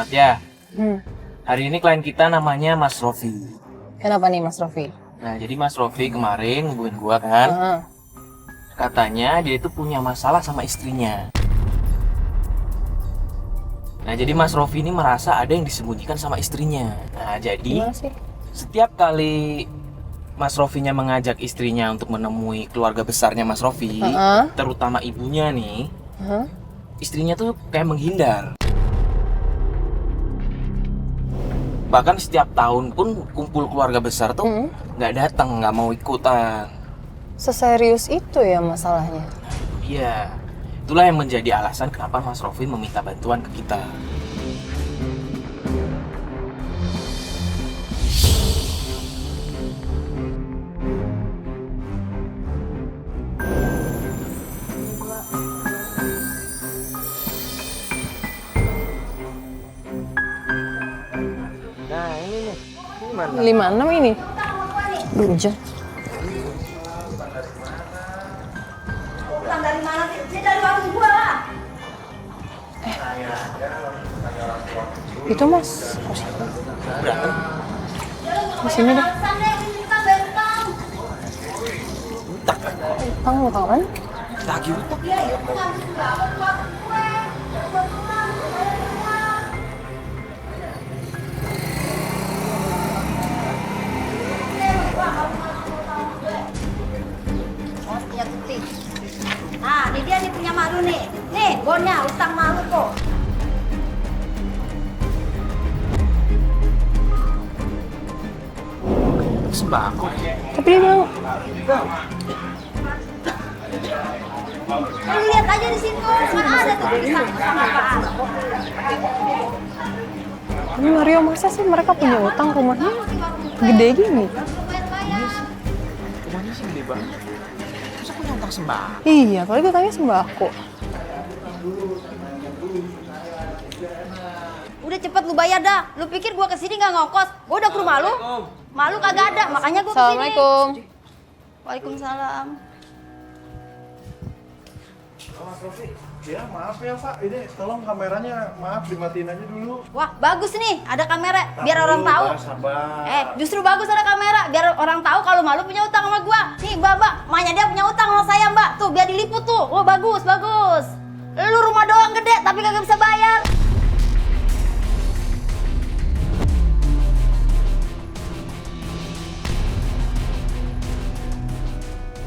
Satya, Hmm. hari ini klien kita namanya Mas Rofi. Kenapa nih Mas Rofi? Nah, jadi Mas Rofi kemarin hubungin gua kan, Heeh. katanya dia itu punya masalah sama istrinya. Nah, jadi Mas Rofi ini merasa ada yang disembunyikan sama istrinya. Nah, jadi Gimana sih? setiap kali Mas Rofinya mengajak istrinya untuk menemui keluarga besarnya Mas Rofi, Heeh. terutama ibunya nih, Heeh. istrinya tuh kayak menghindar. Bahkan setiap tahun pun kumpul keluarga besar tuh Hmm. nggak datang, nggak mau ikutan. Seserius itu ya masalahnya? Iya, itulah yang menjadi alasan kenapa Mas Rofi meminta bantuan ke kita. Nah, ini nih. Ini mana? 56 ini? Duh, hujan. Bukan dari mana sih? Dia dari warung gua lah. Itu Mas. Oh, siapa? Berantem. Di sini deh. Alasan deh, ini kita bentang. Utang mau kapan? Lagi utang. Dia itu ngambil berapa di warung gue. Kebetulan bayar semua. Oh, punya tuti. Nah, ini dia nih punya malu nih. Nih, bonnya utang malu kok. Sembako. Tapi dia mau. Lu lihat aja di situ, mana ada tuh tulisan sama apaan. Ini Mario, masa sih mereka punya utang, rumahnya gede gini? Rumahnya sih gede banget. Masa punya utang sembako? Iya, apalagi katanya sembako. Udah cepet lu bayar dah. Lu pikir gua kesini nggak ngongkos? Gua udah ke rumah lu. Malu kagak ada, makanya gua kesini. Assalamualaikum. Waalaikumsalam. Mas Rofi, ya maaf ya Pak, ini tolong kameranya maaf dimatiin aja dulu. Wah, bagus nih, ada kamera biar orang tahu. Sabar. Justru bagus ada kamera biar orang tahu kalau malu punya utang sama gua. Nih, Mbak, maknya dia punya utang sama saya, Mbak. Tuh, biar diliput tuh. Oh, bagus, bagus. Lu rumah doang gede tapi kagak bisa bayar.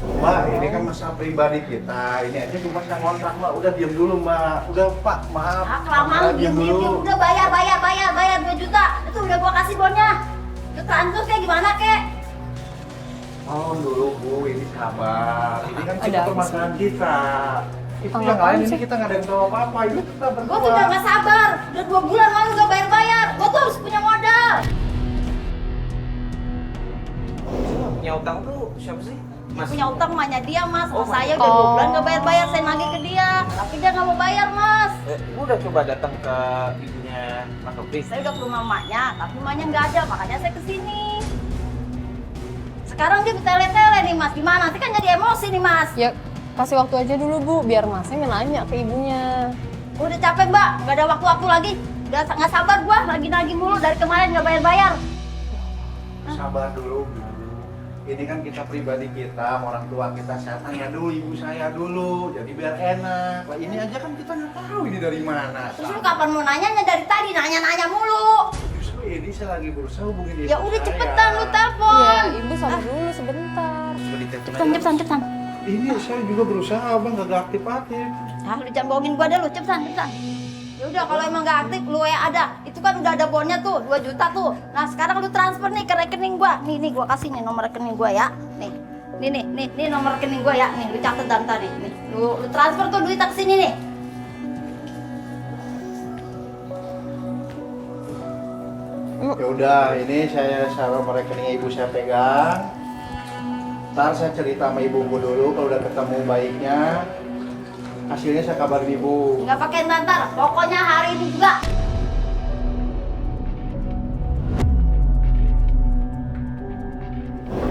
Mbak, ini kan masalah pribadi kita. Ini aja cuma yang kontrak Mbak. Udah diam dulu Mbak. Udah Pak, maaf. Ah, kelamaan lu diem. Udah bayar 2 juta. Itu udah gua kasih bonnya. Lu transfer kayak gimana, kek? Tolong dulu Bu, ini sabar. Ini kan Ada cuma apa permasalahan kita. Itu Utang yang apaan lain ini sih? kita nggak ada yang tahu apa-apa. Ini kita Gua berdua. tuh udah gak sabar. Udah 2 bulan malu gak bayar-bayar. Gua tuh harus punya modal. Punya utang tuh siapa sih? Mas. Punya utang mahnya dia, Mas. Sama Oh, saya udah 2 oh. bulan gak bayar-bayar. Saya nagih ke dia. Tapi dia gak mau bayar, Mas. Gua udah coba datang ke ibunya Mas Rofi. Saya udah ke rumah emaknya. Tapi emaknya gak ada. Makanya saya kesini. Sekarang dia bertele-tele nih, Mas. Gimana? Nanti kan jadi emosi nih, Mas. Ya, kasih waktu aja dulu Bu, biar Masnya nanya ke ibunya. Gua udah capek, Mbak. Gak ada waktu-waktu lagi. Udah gak sabar gua. Lagi-lagi mulu. Dari kemarin gak bayar-bayar. Sabar dulu Bu. Ini kan kita pribadi kita, sama orang tua kita, saya tanya dulu ibu saya dulu, jadi biar enak. Lah ini aja kan kita nggak tahu ini dari mana. Terus lu kapan mau nanyanya dari tadi? Nanya-nanya mulu. Justru ini saya lagi berusaha hubungin ibu Ya udah saya. cepetan lu Iya, telepon. ibu sabar dulu sebentar. Coba ditelepon Cepetan. Ini saya juga berusaha bang, nggak aktif-aktif. Ah, lu jangan bohongin gua deh lu, cepetan. Ya udah kalau emang nggak aktif lu ya ada. Itu kan udah ada bonnya tuh, 2 juta tuh. Nah, sekarang lu transfer nih ke rekening gua. Nih gua kasih nih nomor rekening gua ya. Nih nomor rekening gua ya. Nih lu catet dan tadi. Nih, lu transfer tuh duit ke sini nih. Ya udah, ini saya nomor rekening ibu saya pegang. Ntar saya cerita sama ibuku dulu, kalau udah ketemu baiknya, hasilnya saya kabarin ibu. Nggak pakai ntar, pokoknya hari ini juga.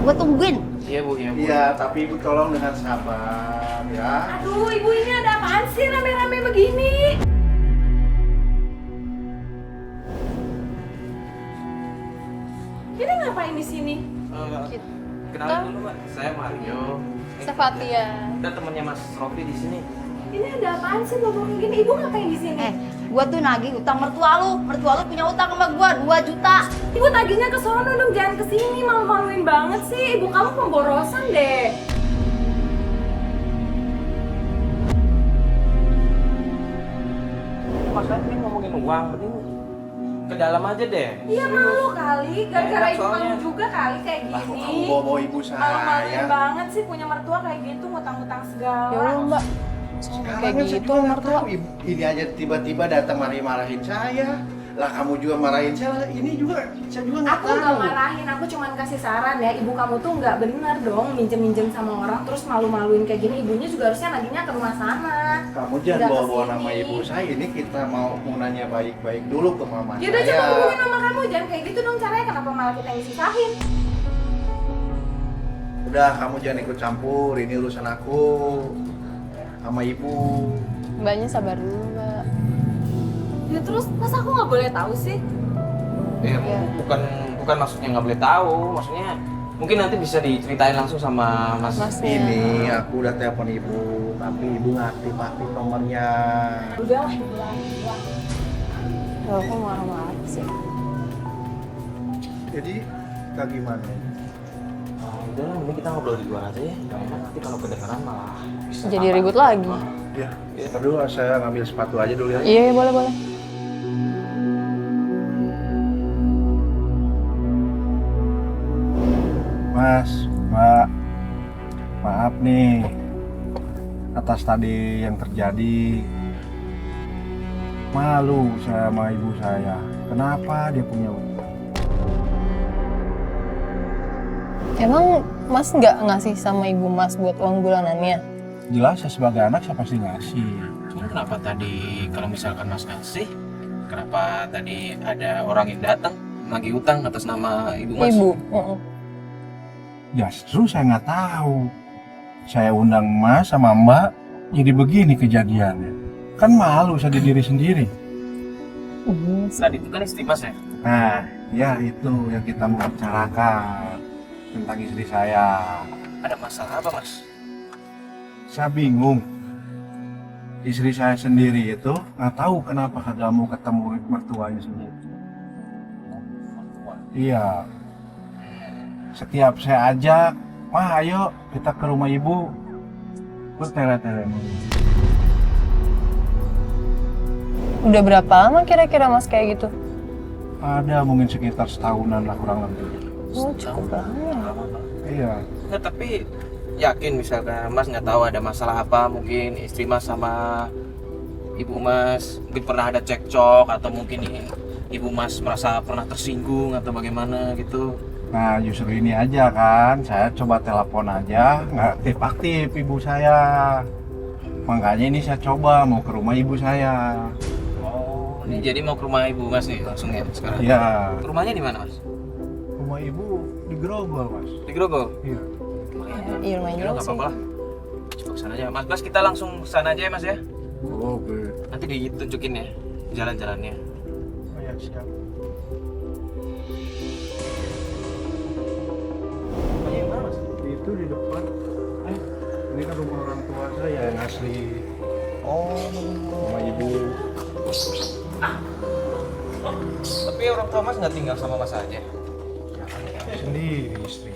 Gua tungguin. Iya Bu, iya Bu. Iya, tapi ibu tolong dengan sabar ya. Aduh, ibu ini ada apaan sih rame-rame begini? ngapain di sini? Kenalin dulu Mbak, saya Mario. Sefatia. Dan temannya Mas Rofi di sini. Ini ada apaan sih ngomong gini? Ibu ngapain di sini? Gua tuh nagih utang mertua lu punya utang sama gua 2 juta. Ibu tagihnya ke sono dong, jangan ke sini. Malu-maluin banget sih. Ibu kamu pemborosan deh. Mas kan ini ngomongin uang, mending ke dalam aja deh. Iya malu kali, gara-gara Enak ibu soalnya. kamu juga kali kayak Lah, kok gini. kamu bawa ibu Malu-maluin saya? banget sih punya mertua kayak gitu, ngutang-ngutang segala. Ya Allah mbak, Sekarang kayak kan saya gitu juga nggak mertua. tahu, ini aja tiba-tiba datang marahin saya. Lah kamu juga marahin saya, ini juga saya juga nggak Aku tahu. nggak marahin, aku cuma kasih saran ya. Ibu kamu tuh nggak benar dong minjem-minjem sama orang terus malu-maluin kayak gini. Ibunya juga harusnya nagihnya ke rumah sana. Kamu jangan Nggak bawa-bawa kesini. nama ibu saya. Ini kita mau nanya baik-baik dulu ke mama Ya udah saya. jangan hubungin mama kamu, jangan kayak gitu dong caranya. Kenapa malah kita yang disisahin? Udah, kamu jangan ikut campur. Ini urusan aku sama ibu. Mbaknya sabar dulu mbak. Ya terus masa aku nggak boleh tahu sih? Ya, bukan maksudnya nggak boleh tahu, maksudnya mungkin nanti bisa diceritain langsung sama Mas. Masnya. Ini aku udah telepon ibu, tapi ibu nggak aktif nomornya. Udah lah. Ya aku marah-marah sih. Jadi, kayak gimana? Udah lah, mending kita ngobrol di luar aja ya. Gak enak nanti kalau kedengeran malah bisa Jadi apa. ribut lagi. Ya, ntar dulu saya ngambil sepatu aja dulu ya. Iya boleh. Mas, Mbak, maaf nih atas tadi yang terjadi. Malu saya sama ibu saya. Kenapa dia punya utang? Emang mas nggak ngasih sama ibu mas buat uang bulanannya? Jelas saya sebagai anak saya pasti ngasih. Cuma kenapa tadi kalau misalkan Mas ngasih, kenapa tadi ada orang yang datang nagih utang atas nama Ibu Mas? Ibu. Justru saya nggak tahu. Saya undang Mas sama Mbak, jadi begini kejadiannya. Kan malu saya di diri sendiri. Tadi itu kan istri Mas ya? Nah, ya itu yang kita mau bicarakan tentang istri saya. Ada masalah apa Mas? Saya bingung. Istri saya sendiri itu nggak tahu kenapa kagak mau ketemu mertuanya sendiri. Iya. Setiap saya ajak, "Wah, ayo kita ke rumah ibu." Terus tele-tele. Udah berapa lama kira-kira mas kayak gitu? Ada mungkin sekitar setahunan lah kurang lebih. Oh cukup lama. Iya. Nggak, tapi yakin misalkan Mas nggak tahu ada masalah apa, mungkin istri Mas sama Ibu Mas mungkin pernah ada cekcok atau mungkin Ibu Mas merasa pernah tersinggung atau bagaimana gitu. Nah justru ini aja kan, saya coba telepon aja, nggak aktif-aktif ibu saya. Makanya ini saya coba mau ke rumah ibu saya. Oh, ini jadi mau ke rumah Ibu Mas nih langsung ya sekarang? Iya. Rumahnya di mana Mas? Rumah ibu di Grogol mas. Di Grogol? Iya. Iya lumayan Ya jauh nggak sih. apa-apa lah. Coba kesana aja. Mas, kita langsung kesana aja ya Mas ya. Oke. Nanti ditunjukin ya jalan-jalannya. Oh ya siap. Rumahnya yang mana Mas? Itu di depan. Ini kan rumah orang tua saya yang asli. Oh. Rumah ibu. Tapi orang tua Mas nggak tinggal sama Mas aja? Sendiri istri.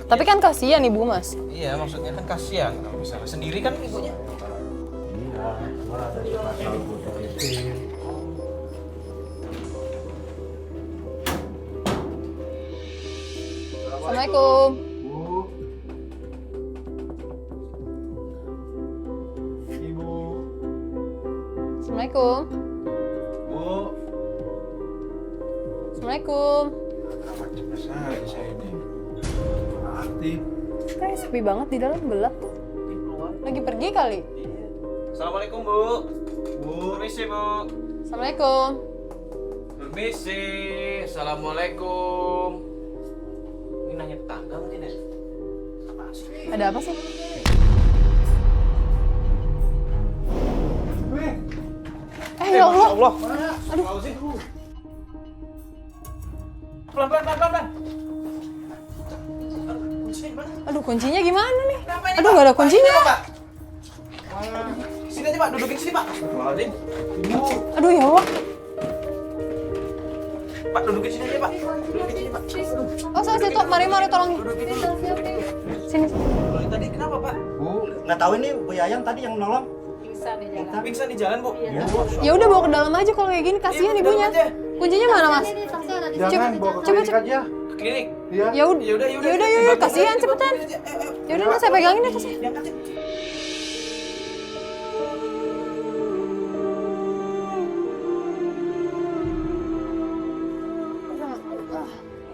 Tapi kan kasihan ibu mas. Iya, maksudnya kan kasihan kalau misalnya sendiri kan ibunya. Iya. Cuma ada sepasang ibu dari istri. Assalamualaikum. Bu. Ibu. Assalamualaikum. Bu. Assalamualaikum. Amat cepat saya ini. Aktif. Kayak sepi banget di dalam, gelap tuh. Lagi pergi kali. Assalamualaikum Bu. Bu. Permisi Bu. Assalamualaikum. Permisi. Assalamualaikum. Ini nanya tetangga mungkin ya? Apa sih? Ada apa sih? Ya Allah. Allah. Aduh. Pelan. Aduh, kuncinya gimana nih? Kenapa ini, Aduh, Pak? nggak ada Pak, kuncinya. ini apa, Pak? Sini aja Pak, dudukin sini Pak. Astagfirullahaladzim. Ibu, Aduh, ya Allah. Pak dudukin sini aja Pak. Dudukin sini Pak. Oh, saya situ. Mari, tolong. Dudukin dulu. Sini. Tadi kenapa Pak? Bu, nggak tahu ini Bu Yayang tadi yang nolong. Pingsan di jalan Bu. Ya udah bawa ke dalam aja kalau kayak gini, kasihan Iya, ke dalam ibunya. aja. Kuncinya mana, Mas? Jangan bawa ke klinik aja. Ke klinik. Iya. Ya udah. Yaudah, kasihan cepetan. Ya udah, Mas, saya pegangin deh, kasihan. Diangkatin.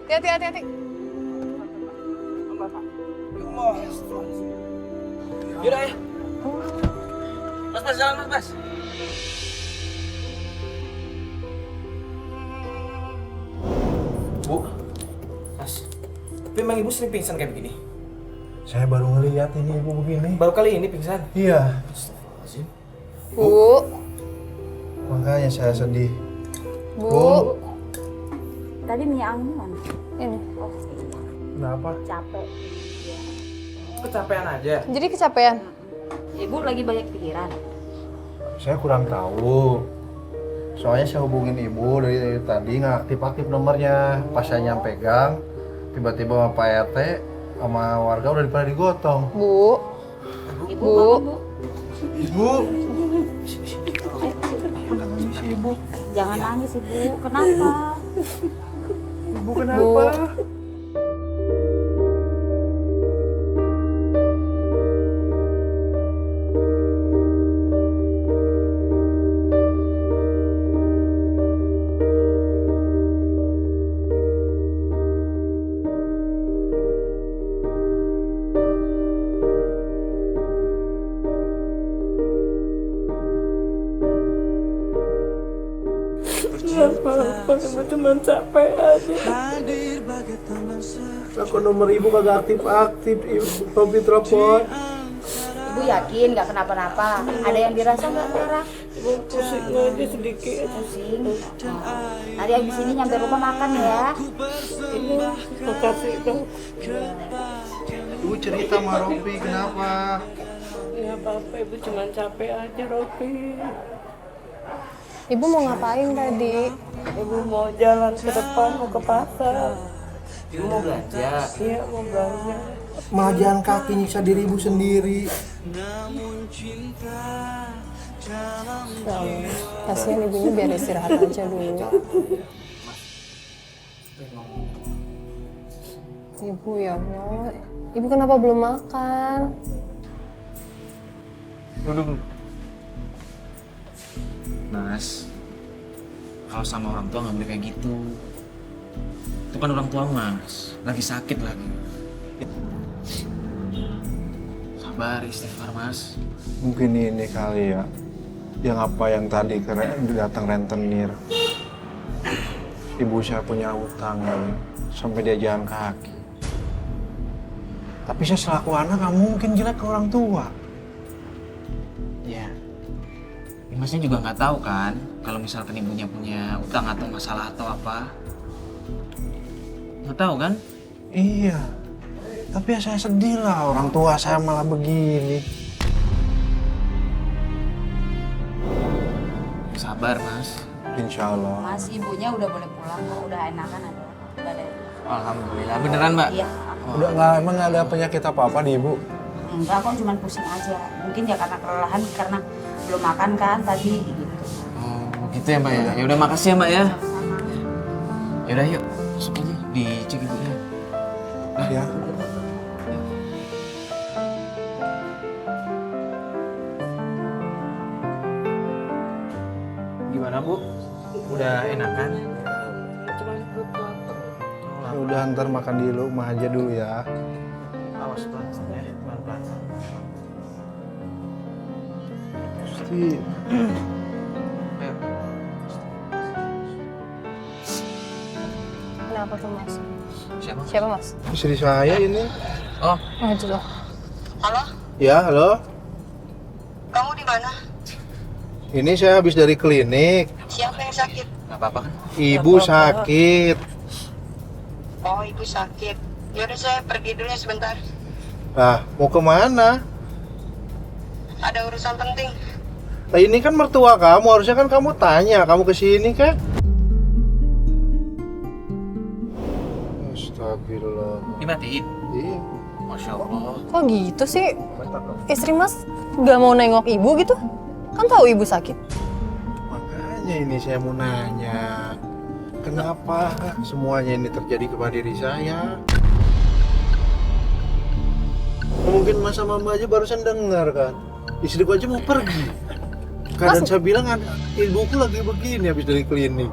Hati-hati. Allah. Yaudah ya. Mas, jalan Mas. Bu, Mas, tapi emang ibu sering pingsan kayak begini? Saya baru ngeliat ini ibu begini. Baru kali ini pingsan? Iya, Astagfirullahaladzim. Bu. makanya saya sedih. Bu. Tadi minyak angin mana? Ini. Kenapa? Capek. Kecapean aja. Jadi kecapean. Ibu lagi banyak pikiran. Saya kurang tahu. Soalnya saya hubungin ibu dari tadi nggak aktif-aktif nomornya. Pas saya nyampe gang, tiba-tiba sama Pak RT sama warga udah pada digotong. Bu. Ibu, Bu. bangun, Bu. Ibu, Jangan nangis, Ibu. Kenapa? ibu kenapa? Cuma capek aja. Aku nomor ibu kagak aktif-aktif, ibu Tompi telepon. Ibu yakin nggak kenapa-napa? Ada yang dirasa nggak sekarang? Pusing aja sedikit. Pusing. Tadi habis ini nyampe rumah makan ya. Makasih dong. Ibu cerita sama Ropi kenapa? Ya apa-apa, ibu cuma capek aja, Ropi. Ibu mau ngapain tadi? Ibu mau jalan ke depan, mau ke pasar. Ibu mau belanja. Iya, mau belanja. Malah jalan kaki nyiksa diri ibu sendiri. Ya Allah, kasihan ibunya biar istirahat aja dulu. Ibu, ya Allah. Ibu kenapa belum makan? Duduk. Mas, kalau sama orang tua nggak boleh kayak gitu. Itu kan orang tua Mas, lagi sakit lagi. Sabar, istighfar Mas. Mungkin ini kali ya, yang apa yang tadi datang rentenir. Ibu saya punya utang sampai dia jalan kaki. Tapi saya selaku anak nggak mungkin jelek ke orang tua. Ya, Masnya juga nggak tahu kan, kalau misalkan ibunya punya utang atau masalah atau apa. Nggak tahu kan? Iya, tapi ya saya sedih lah orang tua saya malah begini. Sabar Mas. Insya Allah. Mas, ibunya udah boleh pulang kok, udah enakan ada. Udah ada. Alhamdulillah. Beneran Mbak? Iya. Udah nggak, emang nggak ada penyakit apa-apa di ibu? Enggak, kok cuma pusing aja. Mungkin ya karena kelelahan, karena belum makan kan tadi gitu. Oh, gitu ya Mbak ya. Ya udah makasih ya Mbak ya. Ya udah yuk, masuk aja dicek ibunya. Ya. Gimana Bu? Udah enakan? Cuma perut lapar. Ya udah ntar makan di rumah aja dulu ya. Awas pelan-pelan ya, pelan-pelan. Pasti Ayo. Kenapa tuh, Mas? Siapa? Siapa, Mas? istri saya ini. Oh, Oh, itu loh. Ya, halo. Kamu di mana? Ini saya habis dari klinik. Siapa yang sakit? nggak apa-apa kan? Ibu sakit. Oh, ibu sakit. Yaudah saya pergi dulu ya sebentar. Ah, mau kemana? Ada urusan penting. Nah, ini kan mertua kamu, harusnya kan kamu tanya, kamu kesini kan? Astagfirullah. Dimatiin. Iya. Masya Allah. Kok gitu sih? Istri Mas nggak mau nengok ibu gitu? Kan tahu ibu sakit. Makanya ini saya mau nanya, kenapa semuanya ini terjadi kepada diri saya? Mungkin Mas sama Mbak aja barusan dengar kan, istriku aja mau pergi. Kadang saya bilang ibuku lagi begini habis dari klinik.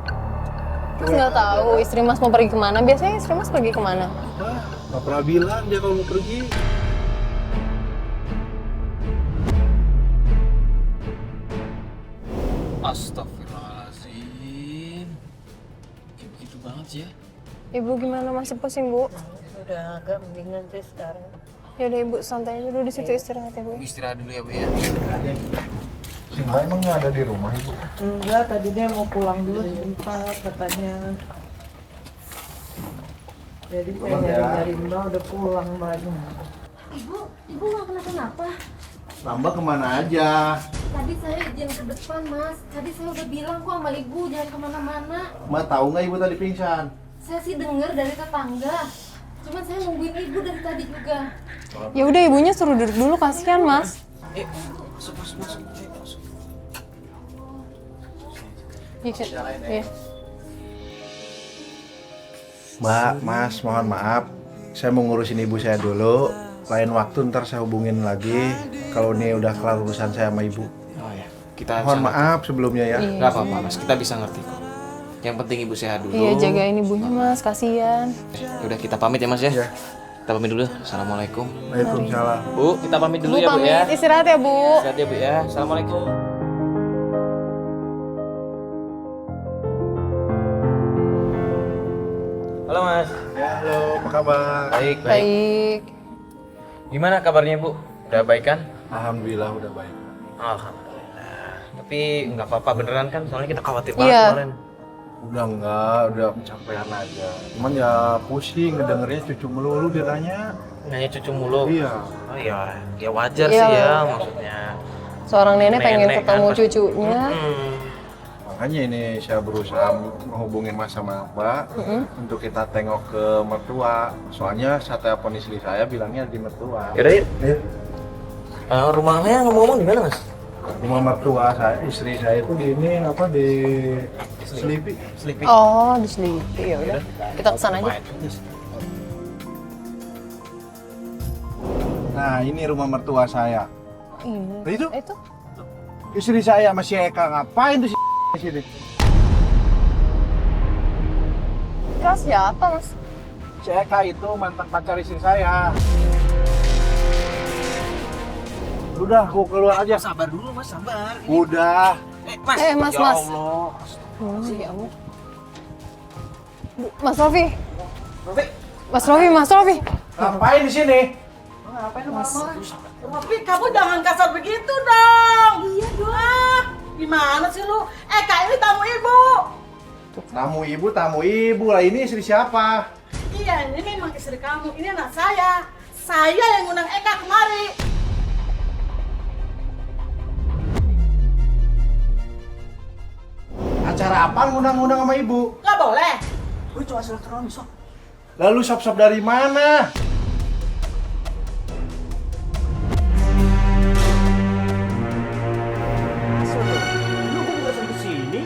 Mas nggak tahu istri Mas mau pergi kemana? Biasanya istri Mas pergi kemana? Wah, nggak pernah bilang dia kalau mau pergi. Astagfirullahaladzim. Kayak begitu banget sih ya. Ibu gimana, masih pusing Bu? Udah agak mendingan sih sekarang. Ya udah Ibu santai aja dulu di situ istirahat ya Bu. Istirahat dulu ya Bu ya. Si Mbak emang nggak ada di rumah ibu? Enggak, tadi dia mau pulang dulu sebentar katanya. Jadi saya nyari-nyari Mbak udah pulang Mbaknya. Ibu nggak kenapa-napa. Mbak kemana aja? Tadi saya izin ke depan, Mas. Tadi saya udah bilang kok sama ibu jangan kemana-mana. Mbak tahu nggak ibu tadi pingsan? Saya sih dengar dari tetangga. Cuman saya nungguin ibu dari tadi juga. Ya udah ibunya suruh duduk dulu, kasihan Mas. Masuk. Iya. Mbak, Mas, mohon maaf. Saya mau ngurusin ibu saya dulu. Lain waktu ntar saya hubungin lagi. Kalau ini udah kelar urusan saya sama ibu. Oh ya, kita Mohon bisa maaf sebelumnya ya. Iya. Nggak apa-apa Mas, kita bisa ngerti kok. Yang penting ibu sehat dulu. Iya, jagain ibunya Mas, kasihan. Udah kita pamit ya Mas ya. Iya. Kita pamit dulu. Assalamualaikum. Waalaikumsalam. Bu, kita pamit dulu Bu ya Bu ya. pamit, istirahat ya Bu. Istirahat ya Bu ya. Assalamualaikum. Halo Mas. Ya, halo, apa kabar? Baik. Baik. Gimana kabarnya Bu? Udah baik kan? Alhamdulillah udah baik. Alhamdulillah. Tapi nggak apa-apa beneran kan? Soalnya kita khawatir banget Iya. kemarin. Udah enggak, udah pencapaian aja. Cuman ya pusing ngedengernya cucu melulu dia tanya. Nanya cucu mulu. Iya. Oh iya, ya wajar Iya. sih ya maksudnya. Seorang nenek pengen Nenek ketemu kan, cucunya. Makanya ini saya berusaha menghubungin Mas sama Mbak untuk kita tengok ke mertua. Soalnya saya telepon istri saya bilangnya di mertua. Yaudah yuk. Iya. Rumahnya ngomong-ngomong di mana Mas? Rumah mertua saya, istri saya itu di ini apa di Selipi. Sleepy. Oh, di Selipi ya udah. Kita kesana aja. Nah ini rumah mertua saya. Ini. Itu Itu. istri saya masih Eka ngapain tuh si di sini? Kak siapa Mas? Si Eka itu mantan pacar istri saya. Udah, aku keluar aja. Sabar dulu Mas, sabar. Udah. Mas. Mas, Ya Mas. Allah. Ya ampun. Mas Rofi. Mas Rofi, Mas Rofi. Ngapain di sini? Tapi kamu jangan kasar begitu dong. Iya dong. Gimana sih lu? Kak ini tamu ibu. Tamu ibu lah. Ini istri siapa? Iya, ini memang istri kamu. Ini anak saya. Saya yang ngundang Eka kemari. Acara apa ngundang-ngundang sama ibu? Gak boleh. Itu hasil elektronik sok. Lalu sop-sop dari mana? Lu kok nggak sampai sini?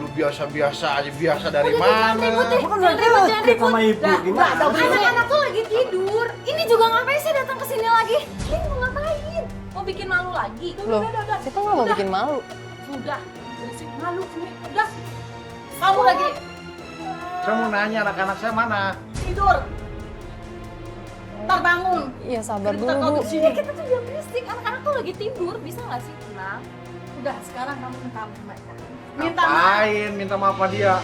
Lu biasa-biasa aja, biasa dari mana? Bukan udah deket sama ibu. Gimana? Anak-anak tuh lagi tidur. Ini juga ngapain sih datang ke sini lagi? Ini mau ngapain? Mau bikin malu lagi? Loh, kita nggak mau bikin malu. Udah, berisik malu sini. Udah. Kamu lagi Saya mau nanya anak-anak saya mana? tidur. Ntar bangun. Iya sabar Kita dulu kau Bu. ke sini. Kita tuh jangan berisik. Anak-anak tuh lagi tidur. Bisa nggak sih tenang? Udah, sekarang kamu minta maaf mereka. Minta maaf. Ngapain? Minta maaf sama dia.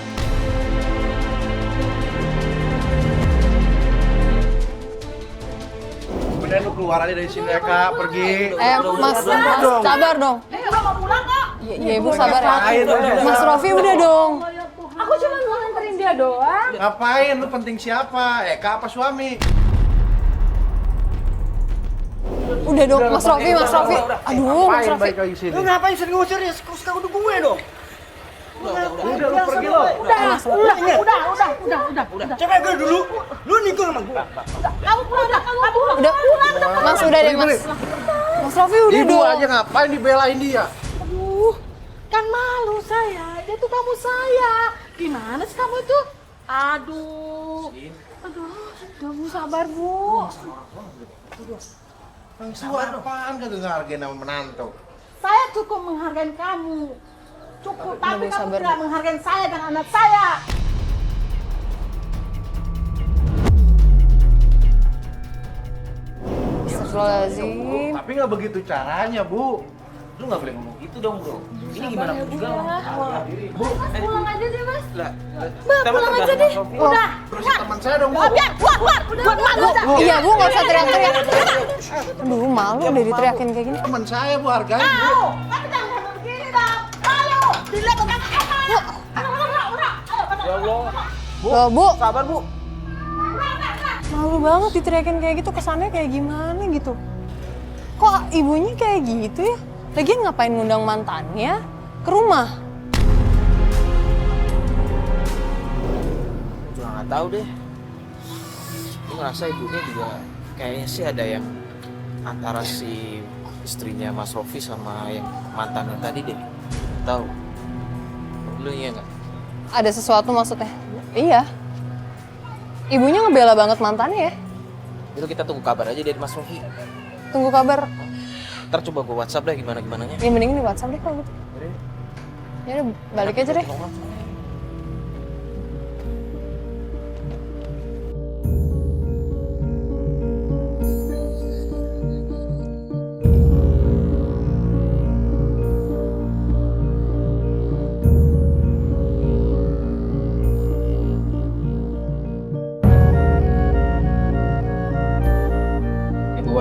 Kemudian lu keluar aja dari sini Eka, pergi. Mas, sabar dong. Udah mau pulang kok. Ya Ibu sabar ya. Ngapain lu? Mas Rofi udah dong. Aku cuma mau nganterin dia doang. Ngapain lu penting siapa? Eka apa suami? Udah dong, Mas Rofi. Aduh, Mas Ngapain Rofi. balik lagi sini? Lu ngapain sering ngusir ya? Suka kudu gue dong. Udah lu pergi lo. Udah. Cewek gue dulu. Lu nikung sama gue. Kamu pulang. Udah, Mas udah deh, Mas. Mas Rofi udah Ibu dong. aja ngapain dibelain dia? Aduh, kan malu saya. Dia tuh kamu saya. Gimana sih kamu itu? Aduh, Bu, sabar Bu. Sabar apaan kagak ngehargain sama menantu? Saya cukup menghargai kamu. Cukup, tapi Bu, kamu sabar, tidak Bu. menghargai saya dan anak saya. Astagfirullahaladzim. Tapi nggak begitu caranya, Bu. Lu nggak boleh ngomong gitu dong, bro. Ini gimana pun juga. Pulang aja deh, Mas. Pulang aja deh. Udah, Terusin teman saya dong, Bu. biar keluar. Buat malu. Iya, Bu, nggak usah teriak-teriak. Aduh, malu udah diteriakin kayak gini. Teman saya, Bu, hargain, Bu. Tahu, tapi jangan sampai begini dong. Malu, dilihat bukan apa. Udah. Ya Allah. Loh, Bu, Sabar, Bu. malu banget diteriakin kayak gitu, kesannya kayak gimana gitu. Kok ibunya kayak gitu ya? Lagian ngapain ngundang mantannya ke rumah? Juga nggak tahu deh. Gue ngerasa ibunya juga kayaknya sih ada yang antara si istrinya Mas Rofi sama yang mantannya tadi deh. Tahu? Lu iya nggak? Ada sesuatu maksudnya? Iya. Ibunya ngebela banget mantannya ya? Itu kita tunggu kabar aja dari Mas Rofi. Tunggu kabar. Ntar coba gue WhatsApp deh gimana-gimananya. Ya mending di WhatsApp deh kalau gitu. Ya udah, balik aja deh.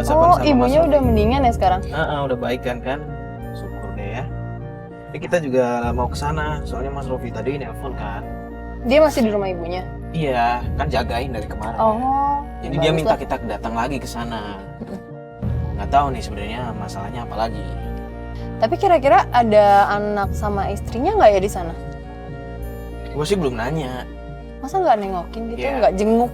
Oh, ibunya udah mendingan ya sekarang? Udah baik kan? Syukur deh ya. Ya kita juga mau ke sana, soalnya Mas Rofi tadi nelpon kan. Dia masih di rumah ibunya? Iya, kan jagain dari kemarin. Oh. Jadi dia minta kita datang lagi ke sana. Nggak tahu nih sebenarnya masalahnya apa lagi. Tapi kira-kira ada anak sama istrinya nggak ya di sana? Gue sih belum nanya. Masa nggak nengokin gitu, Iya. nggak jenguk?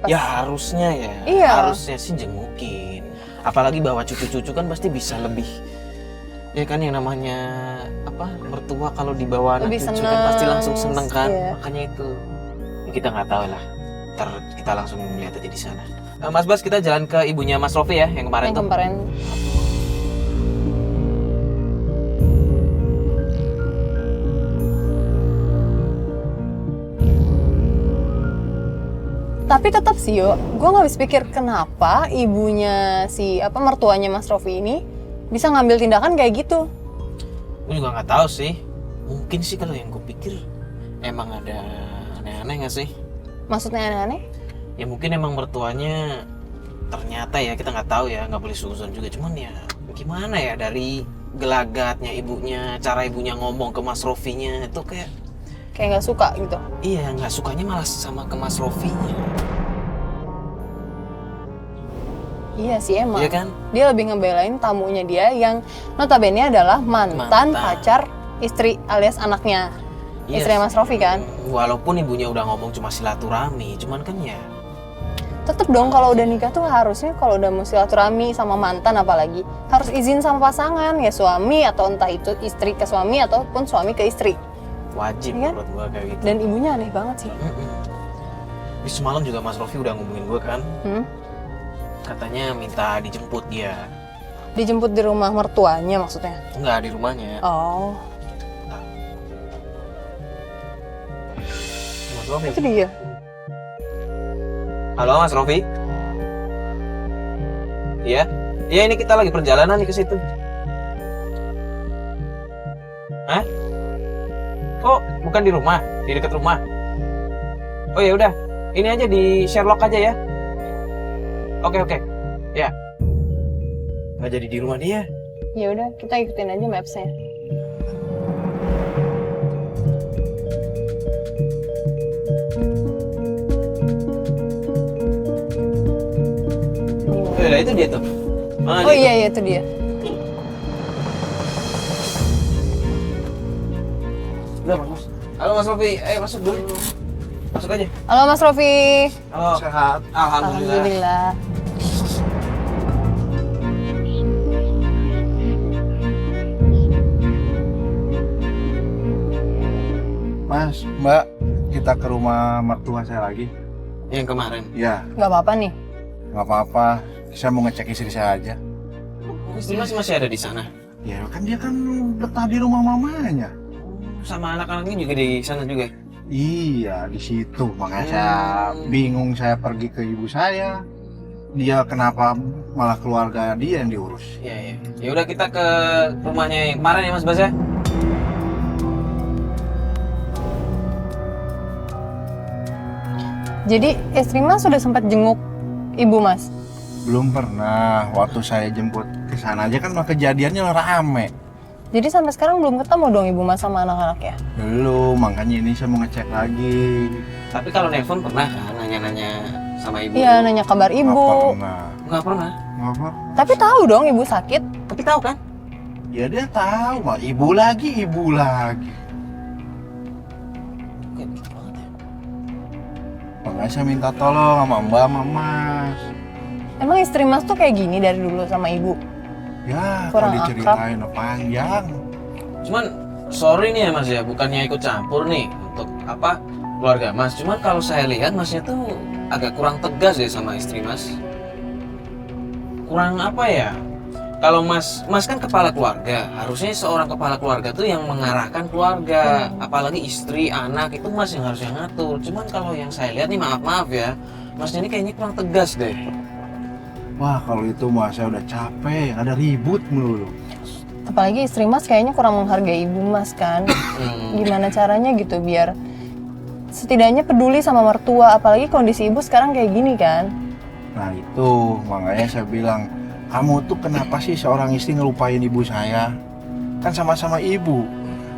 Pas- Ya harusnya ya. Iya. Harusnya sih jengukin. Apalagi bawa cucu-cucu kan pasti bisa lebih. Ya kan yang namanya apa mertua kalau dibawa anak Lebih cucu kan seneng, pasti langsung seneng kan. iya. Makanya itu. Ya, kita nggak tahu lah. Ntar kita langsung melihat aja di sana. Mas Bas, kita jalan ke ibunya Mas Rofi ya yang kemarin Yang tuh. kemarin. Tapi tetap sih yo, gue nggak habis pikir kenapa ibunya mertuanya Mas Rofi ini bisa ngambil tindakan kayak gitu. Gue juga nggak tahu sih. Mungkin sih kalau yang gue pikir emang ada aneh-aneh nggak sih? Maksudnya aneh-aneh? Ya mungkin emang mertuanya ternyata ya kita nggak tahu ya, nggak boleh suzon juga. Cuman ya gimana ya dari gelagatnya ibunya, cara ibunya ngomong ke Mas Rofinya itu kayak Nggak suka gitu. iya nggak sukanya malah sama ke Mas Rofinya. Iya sih emang. Iya kan? Dia lebih ngebelain tamunya dia yang notabene adalah mantan pacar istri alias anaknya. Iya Istrinya Mas sih. Rofi kan. Walaupun ibunya udah ngomong cuma silaturahmi, cuman kan ya Tetep dong kalau udah nikah tuh harusnya kalau udah mau silaturahmi sama mantan apalagi harus izin sama pasangan ya suami atau entah itu istri ke suami ataupun suami ke istri. wajib Iya kan? menurut gua kayak gitu. Dan ibunya aneh banget sih. Di semalam juga Mas Rofi udah ngomongin gua kan, katanya minta dijemput dia. Dijemput di rumah mertuanya maksudnya. Enggak di rumahnya. Oh, Mas Rofi. itu dia. Halo Mas Rofi. Iya? Iya ini kita lagi perjalanan nih ke situ. Hah? Oh, bukan di rumah, di dekat rumah. Oh ya udah, ini aja di Sherlock aja ya. Oke. Ya. Nggak jadi di rumah dia. Ya udah, kita ikutin aja mapsnya. Oh, ya itu dia tuh. Ah, Oh gitu. iya itu dia. Udah, Mas. Halo Mas Rofi, masuk dulu. Masuk aja. Halo Mas Rofi. Halo. Sehat. Alhamdulillah. Alhamdulillah. Mas, Mbak, kita ke rumah mertua saya lagi. Yang kemarin. Ya, Gak apa-apa nih. nggak apa-apa. Saya mau ngecek istri saya aja. Istri Mas masih ada di sana. Ya kan dia kan betah di rumah mamanya. Sama anak-anaknya juga di sana juga. Iya, di situ. Makanya saya bingung, saya pergi ke ibu saya. Dia kenapa malah keluarga dia yang diurus? Iya, iya. Ya udah kita ke rumahnya yang kemarin ya Mas Bas ya. Jadi istri Mas sudah sempat jenguk ibu Mas. Belum pernah. Waktu saya jemput ke sana aja kan kejadiannya rame. Jadi sampai sekarang belum ketemu dong ibu Mas sama anak-anaknya. Belum, makanya ini saya mau ngecek lagi. Tapi kalau nelpon pernah kan nanya-nanya sama ibu? Iya, nanya kabar Nggak ibu. pernah. Nggak pernah. Nggak pernah. Tapi tahu dong ibu sakit. Tapi tahu kan? Ya dia tahu, mah ibu lagi, ibu lagi. Kayak gitu banget ya. Makanya saya minta tolong sama Mbak, sama Mas. Emang istri Mas tuh kayak gini dari dulu sama ibu? Ya, Kurang kalau diceritain panjang. Cuman sorry nih ya Mas ya, bukannya ikut campur nih untuk apa keluarga Mas. Cuman kalau saya lihat Masnya tuh agak kurang tegas ya sama istri Mas. Kurang apa ya? Kalau Mas kan kepala keluarga, harusnya seorang kepala keluarga tuh yang mengarahkan keluarga, apalagi istri, anak itu Mas yang harus yang ngatur. Cuman kalau yang saya lihat nih maaf ya, Masnya ini kayaknya kurang tegas deh. Wah, kalau itu mah saya udah capek, ada ribut melulu. Apalagi istri Mas kayaknya kurang menghargai ibu Mas kan. Gimana caranya gitu biar setidaknya peduli sama mertua, apalagi kondisi ibu sekarang kayak gini kan. Nah itu, makanya saya bilang, kamu tuh kenapa sih seorang istri ngelupain ibu saya? Kan sama-sama ibu.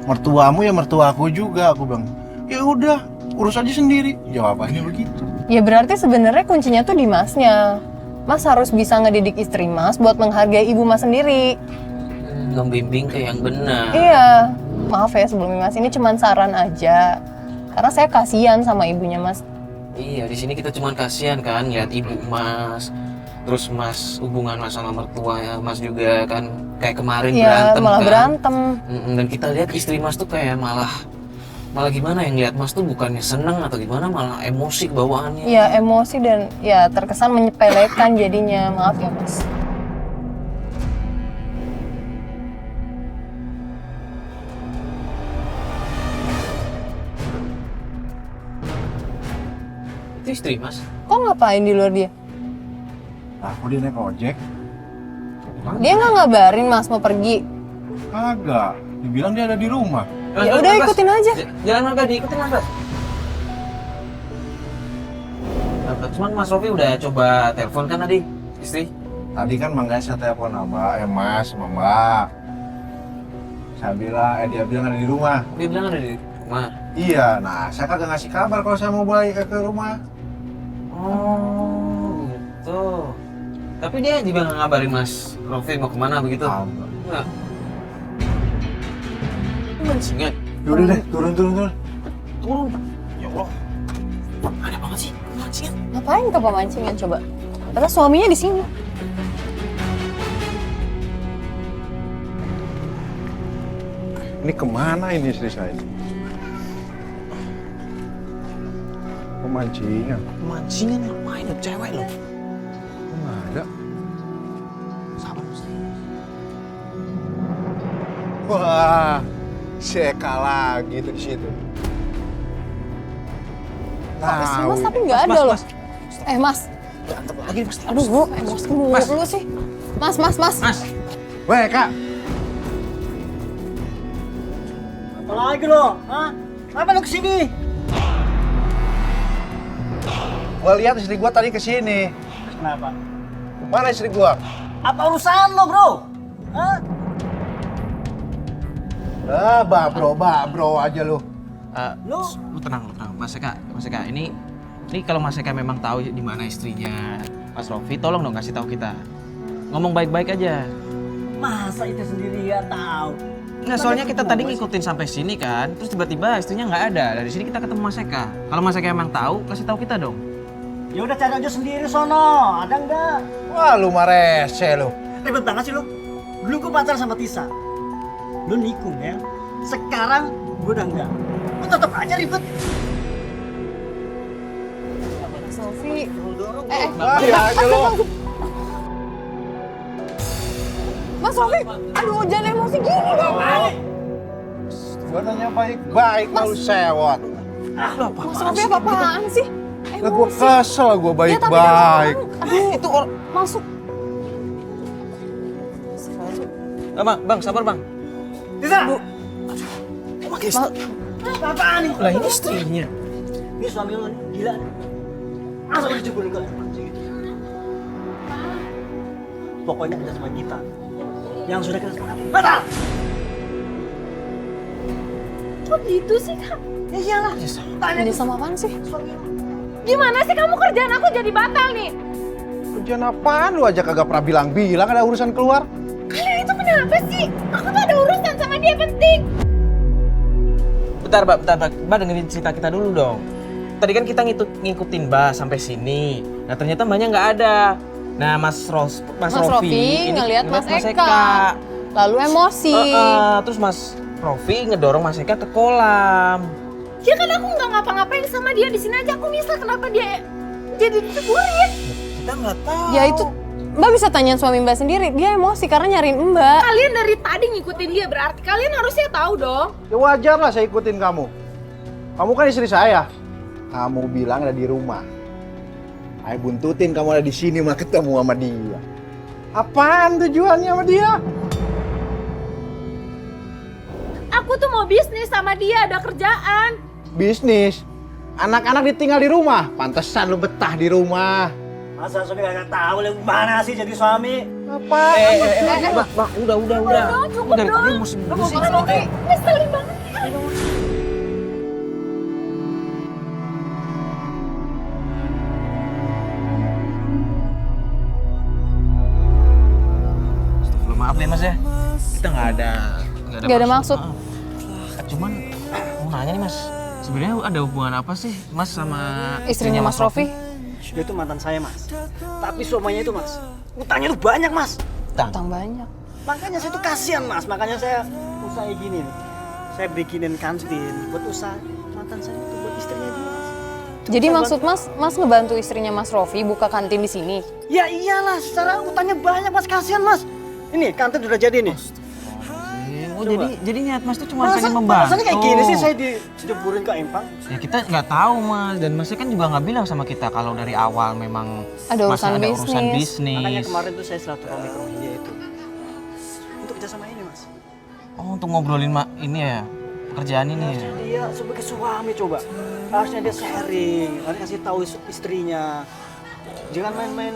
Mertuamu ya mertua aku juga, aku bilang. Ya udah, urus aja sendiri. Jawabannya begitu. Ya berarti sebenarnya kuncinya tuh di Masnya. Mas harus bisa ngedidik istri Mas buat menghargai ibu Mas sendiri. Ngebimbing ke yang benar. Iya, maaf ya sebelumnya Mas, ini cuman saran aja. Karena saya kasihan sama ibunya Mas. Iya, di sini kita cuma kasihan kan lihat ibu Mas. Terus Mas hubungan Mas sama mertua ya, Mas juga kan kayak kemarin Iya, berantem malah kan. berantem. Dan kita lihat istri Mas tuh kayak malah gimana yang lihat Mas tuh bukannya seneng atau gimana, malah emosi bawaannya. Iya, emosi dan ya terkesan menyepelekan jadinya. Maaf ya Mas. Itu istri Mas. Kok ngapain di luar dia? Aku dia naik ojek. Dia nggak ngabarin Mas mau pergi. Kagak, dibilang dia ada di rumah. Ya udah ikutin aja. Jangan Mas, diikutin Mas. Cuman Mas Rofi udah coba telepon kan tadi istri? Tadi kan makanya saya telepon sama Mas, sama Mbak. Saya bilang, dia bilang ada di rumah. Dia bilang ada di rumah. Iya, nah saya kagak ngasih kabar kalau saya mau balik ke rumah. Oh, gitu. Tapi dia juga nggak ngabarin Mas Rofi mau kemana begitu? Kagak. Enggak. Mancingan. Yaudah deh, turun. Turun. Ya Allah. Ada banget sih mancingan. Ngapain ke pemancingan coba? Padahal suaminya di sini. Ini kemana ini istri saya? Pemancingan. Mancingan ngapain lo, cewek lo? Kok nggak ada? Sabar Mas. Wah, Seka lagi tuh di situ. Kok istri Mas tapi nggak ada loh. Mas. Berantem lagi Mas. Aduh, emosi mulu sih. Mas. Mas. Weh, Kak. Apa lagi lo? Hah? Apa lo kesini? Gua lihat istri gua tadi kesini. Kenapa? Mana istri gua? Apa urusan lo bro? Hah? Bro aja lu. Lu tenang. Mas Eka, ini kalau Mas Eka memang tahu di mana istrinya Mas Rofi, tolong dong kasih tahu kita. ngomong baik-baik aja. Masa itu sendiri nggak tahu? Nggak, soalnya kita tadi ngikutin sampai sini kan, terus tiba-tiba istrinya nggak ada. Dari sini kita ketemu Mas Eka. Kalau Mas Eka emang tahu, kasih tahu kita dong. Ya udah cari aja sendiri sono, ada nggak? Wah, lu mah rese lu. Ribet banget sih lu. Dulu gua pacaran sama Tisa. Lu nikung ya. Sekarang gua udah enggak. Lu tetap aja ribet. Sofi, Iya aja lu. Mas Sofi, aduh jangan emosi gini dong. Gua nanya baik-baik malu sewot. Mas Sofi apa-apaan sih? Lah gua kesel, gua baik-baik. Aduh, itu masuk. Bang, sabar bang. Tisa. Ma- Apaan nih? Lah ini istrinya. Ini suami lu nih, gila nih. Masa lu dijeburin ke air mancing gitu? Pokoknya kita sama kita. Yang sudah kita sepakati, batal! Kok gitu sih kak? Ya iyalah. Tanya Ini tuh sama apaan sih? suami lu. Gimana sih kamu kerjaan aku jadi batal nih? Kerjaan apaan lu aja kagak pernah bilang-bilang ada urusan keluar? Kalian itu kenapa sih? Aku tuh ada urusan sama dia penting. Bentar, Mbak dengerin cerita kita dulu dong. Tadi kan kita ngikutin Mbak sampai sini. Nah ternyata Mbaknya nggak ada. Nah Mas Rofi ini ngelihat Mas ngeliat Eka. Lalu emosi. Terus Mas Rofi ngedorong Mas Eka ke kolam. Ya kan aku nggak ngapa-ngapain sama dia, di sini aja aku misal kenapa dia jadi diceburin. Kita nggak tahu. Ya itu Mbak bisa tanya suami Mbak sendiri, dia emosi karena nyariin Mbak. Kalian dari tadi ngikutin dia, berarti kalian harusnya tahu dong. Ya wajar lah saya ikutin kamu. Kamu kan istri saya. Kamu bilang ada di rumah. Ayo buntutin kamu ada di sini malah ketemu sama dia. Apaan tujuannya sama dia? Aku tuh mau bisnis sama dia, ada kerjaan. Bisnis. Anak-anak ditinggal di rumah. Pantesan lu betah di rumah. Masa suami gak tahu lu gimana sih jadi suami? Apa? Bang, udah. Cukup Dari tadi dong. emosi. Ngeselin banget ya. Astagfirullah, maaf ya Mas ya. Kita nggak ada maksud. Maaf. Cuman mau nanya nih Mas, sebenarnya ada hubungan apa sih Mas sama Istrinya Mas Rofi. Dia itu mantan saya mas. Tapi suaminya itu mas, utangnya tuh banyak mas. Utang banyak. Makanya saya tuh kasihan mas, makanya saya usaha gini nih. Saya bikinin kantin buat usaha mantan saya itu buat istrinya dia mas. Jadi maksud Mas ngebantu istrinya Mas Rofi buka kantin di sini. Ya iyalah, secara utangnya banyak mas, kasihan mas. Ini kantin udah jadi nih. Oh jadi niat Mas tuh cuma pengen membantu. Rasanya kayak gini sih saya dijeburin ke empang. Ya kita nggak tau Mas, dan Masnya kan juga nggak bilang sama kita kalau dari awal memang Ada Masnya urusan bisnis. Makanya kemarin tuh saya silaturahmi ke rumah dia itu. Untuk kerja sama ini mas. Oh untuk ngobrolin ini ya, pekerjaan ini ya. Dia sebagai suami coba. Harusnya dia sharing, harus kasih tahu istrinya. Jangan main-main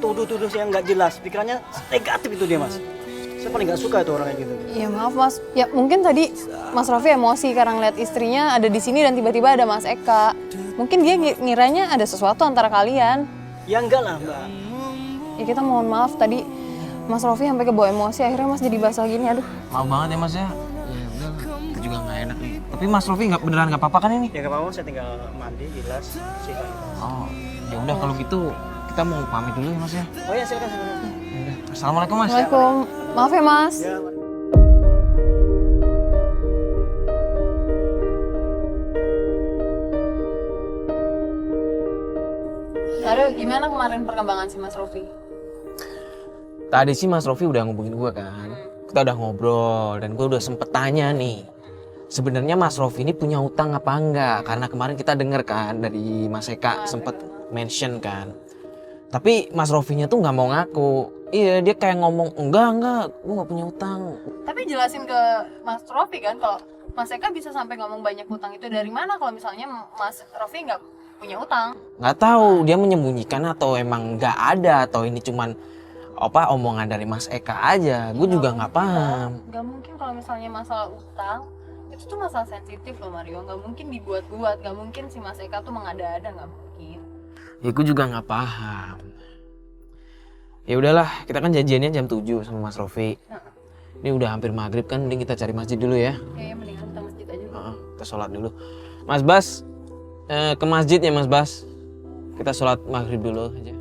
tuduh-tuduh yang nggak jelas. Pikirannya negatif itu dia mas. Saya paling nggak suka itu orang kayak gitu. Iya maaf Mas, ya mungkin tadi Mas Rofi emosi karena ngeliat istrinya ada di sini dan tiba-tiba ada Mas Eka. Mungkin dia ngiranya ada sesuatu antara kalian. Ya enggak lah mbak. Ya kita mohon maaf tadi Mas Rofi sampai kebawa emosi, akhirnya Mas jadi basah gini, aduh. Maaf banget ya Mas ya. Ya udah, kita juga nggak enak nih. Tapi Mas Rofi beneran nggak apa-apa kan ini? Ya nggak apa-apa, saya tinggal mandi, gilas, sikat. Oh ya udah kalau gitu kita mau pamit dulu ya Mas ya. Oh ya silakan. Ya udah. Assalamualaikum Mas. Assalamualaikum, maaf ya Mas. Ya. Aduh, gimana kemarin perkembangan si Mas Rofi? Tadi sih Mas Rofi udah ngubungin gue kan. Kita udah ngobrol dan gue udah sempet tanya nih. Sebenarnya Mas Rofi ini punya utang apa enggak? Karena kemarin kita denger kan dari Mas Eka sempet mention kan. Tapi Mas Rofinya tuh nggak mau ngaku. Iya dia kayak ngomong enggak, gue nggak punya utang. Tapi jelasin ke Mas Rofi kan kalau Mas Eka bisa sampai ngomong banyak utang itu dari mana kalau misalnya Mas Rofi nggak punya utang? Nggak tahu dia menyembunyikan atau emang nggak ada atau ini cuman omongan dari Mas Eka aja. Gue juga nggak paham. Nggak mungkin kalau misalnya masalah utang itu tuh masalah sensitif loh Mario. Nggak mungkin dibuat-buat. Nggak mungkin si Mas Eka tuh mengada-ada, nggak mungkin. Ya gue juga nggak paham. Ya udahlah, kita kan janjiannya jam 7 sama Mas Rofi. Ini udah hampir maghrib kan, mending kita cari masjid dulu ya. Kayaknya mendingan kita masjid aja. Kita sholat dulu. Mas Bas, ke masjid ya Mas Bas. Kita sholat maghrib dulu aja.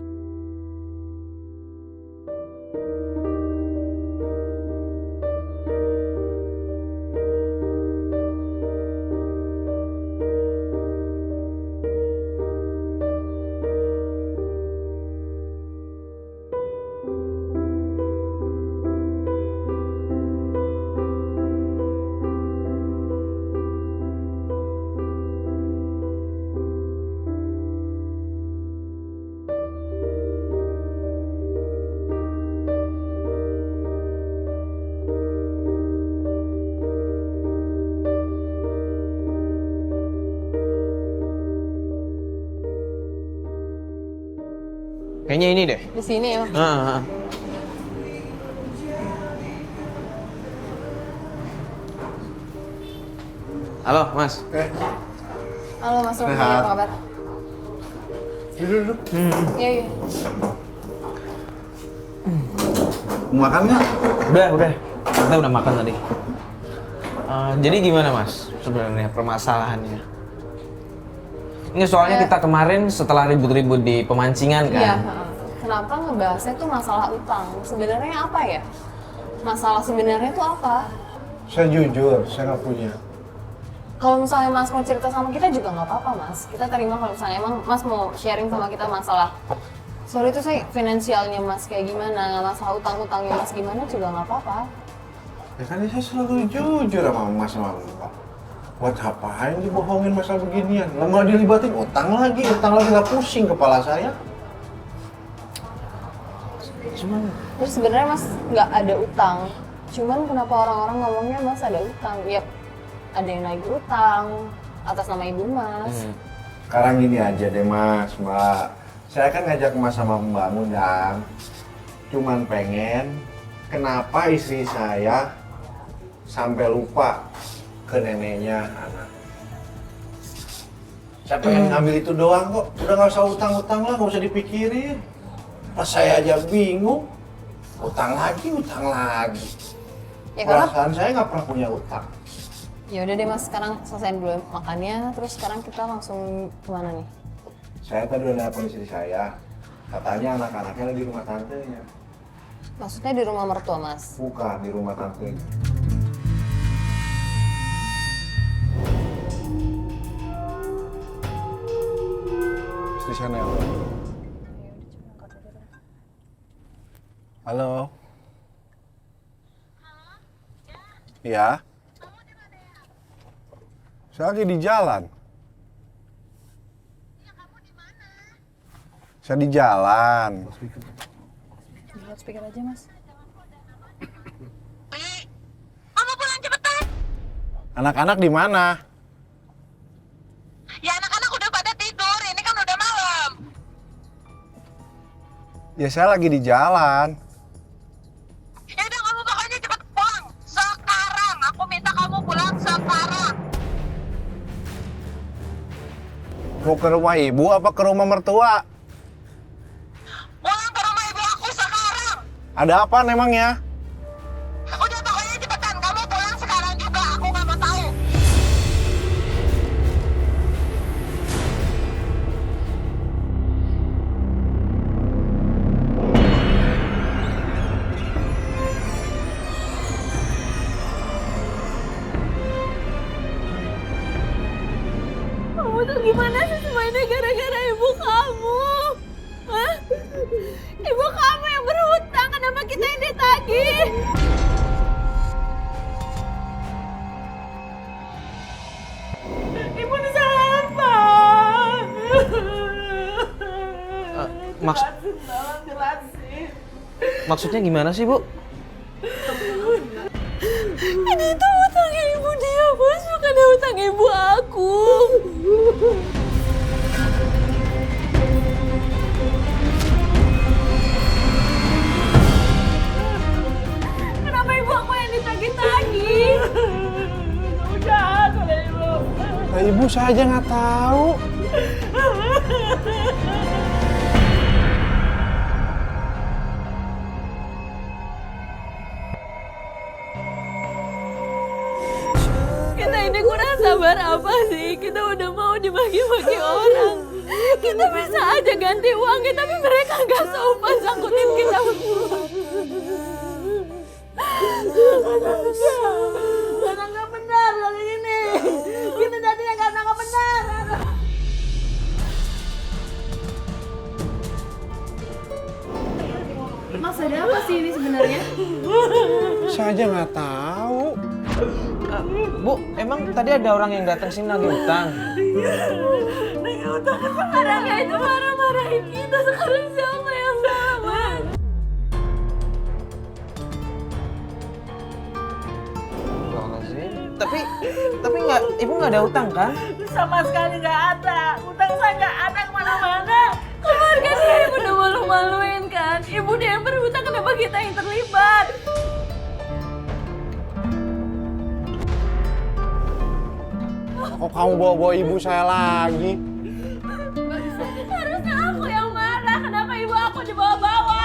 Kayaknya ini deh. Di sini ya. Halo, Mas. Halo Mas Rofi, Sehat. apa kabar? Duduk. Iya, iya. Mau makan nggak? Udah. Kita udah makan tadi. Jadi gimana Mas sebenarnya permasalahannya? Ini soalnya kita kemarin setelah ribut-ribut di pemancingan kan. Iya, kenapa ngebahasnya tuh masalah utang? Sebenarnya apa ya? Masalah sebenarnya tuh apa? Saya jujur, saya nggak punya. Kalau misalnya Mas mau cerita sama kita juga nggak apa-apa Mas. Kita terima kalau misalnya emang Mas mau sharing sama kita masalah. Sorry itu saya finansialnya Mas kayak gimana, masalah utang-utangnya Mas gimana juga nggak apa-apa. Ya kan saya selalu jujur sama Mas sama Bapak. Buat apain dibohongin masalah beginian? Nggak dilibatin utang lagi lah pusing kepala saya. Terus sebenarnya Mas nggak ada utang. Cuman kenapa orang-orang ngomongnya Mas ada utang? Ya ada yang naik utang atas nama ibu Mas. Sekarang gini aja deh Mas, Mbak. Saya kan ngajak Mas sama Mbak ngundang. Cuman pengen kenapa istri saya sampai lupa ke neneknya anak. Saya pengen ngambil itu doang kok. Udah nggak usah utang-utang lah, nggak usah dipikirin. Pas saya aja bingung. Utang lagi. Ya karena Perasaan saya nggak pernah punya utang. ya udah deh Mas, sekarang selesaiin dulu makannya, terus sekarang kita langsung kemana nih? Saya tadi udah nelfon istri saya. Katanya anak-anaknya ada di rumah tantenya. Maksudnya di rumah mertua Mas? Bukan, di rumah tantenya. Istri saya nelfon. Halo. Iya. Saya lagi di jalan. Saya di jalan. Di loudspeaker aja Mas. Kamu pulang cepetan. Anak-anak di mana? Ya anak-anak udah pada tidur, ini kan udah malam. Ya saya lagi di jalan. Ya udah kamu pokoknya cepet pulang. Sekarang, aku minta kamu pulang sekarang. Mau ke rumah ibu apa ke rumah mertua? Pulang ke rumah ibu aku sekarang. Ada apa emangnya? Udah pokoknya cepetan, kamu pulang sekarang juga. Aku nggak mau tahu. Kamu tuh gimana sih semua ini gara-gara ibu kamu? Hah? Ibu kamu yang berhutang, kenapa kita yang ditagih? Ibu ini salah apa? Maksudnya gimana sih, Bu? Ini tuh hutangnya ibu dia, Bos, bukan hutang ibu aku. Kenapa ibu aku yang ditagih-tagih? Udah, kalau ibu. Nah, ibu saya aja nggak tahu. sabar apa sih? Kita udah mau dimaki-maki orang. Kita bisa aja ganti uangnya, tapi mereka nggak sopan sangkutin kita berdua. Karena nggak benar kali ini. Kita jadinya karena nggak benar. Mas, ada apa sih ini sebenarnya? Saya aja nggak tahu. Bu, emang tadi ada orang yang datang sini nagih utang? Nagih utang orangnya itu marah-marahin kita. Sekarang siapa yang salah? Tapi nggak, ibu nggak ada utang kan? Sama sekali nggak ada. Utang saya nggak ada kemana-mana. Kemarin kan ibu udah malu-maluin kan. Ibu dia yang berhutang, kenapa kita yang terlibat? Kok kamu bawa-bawa ibu saya lagi? Harusnya aku yang marah. Kenapa ibu aku dibawa-bawa?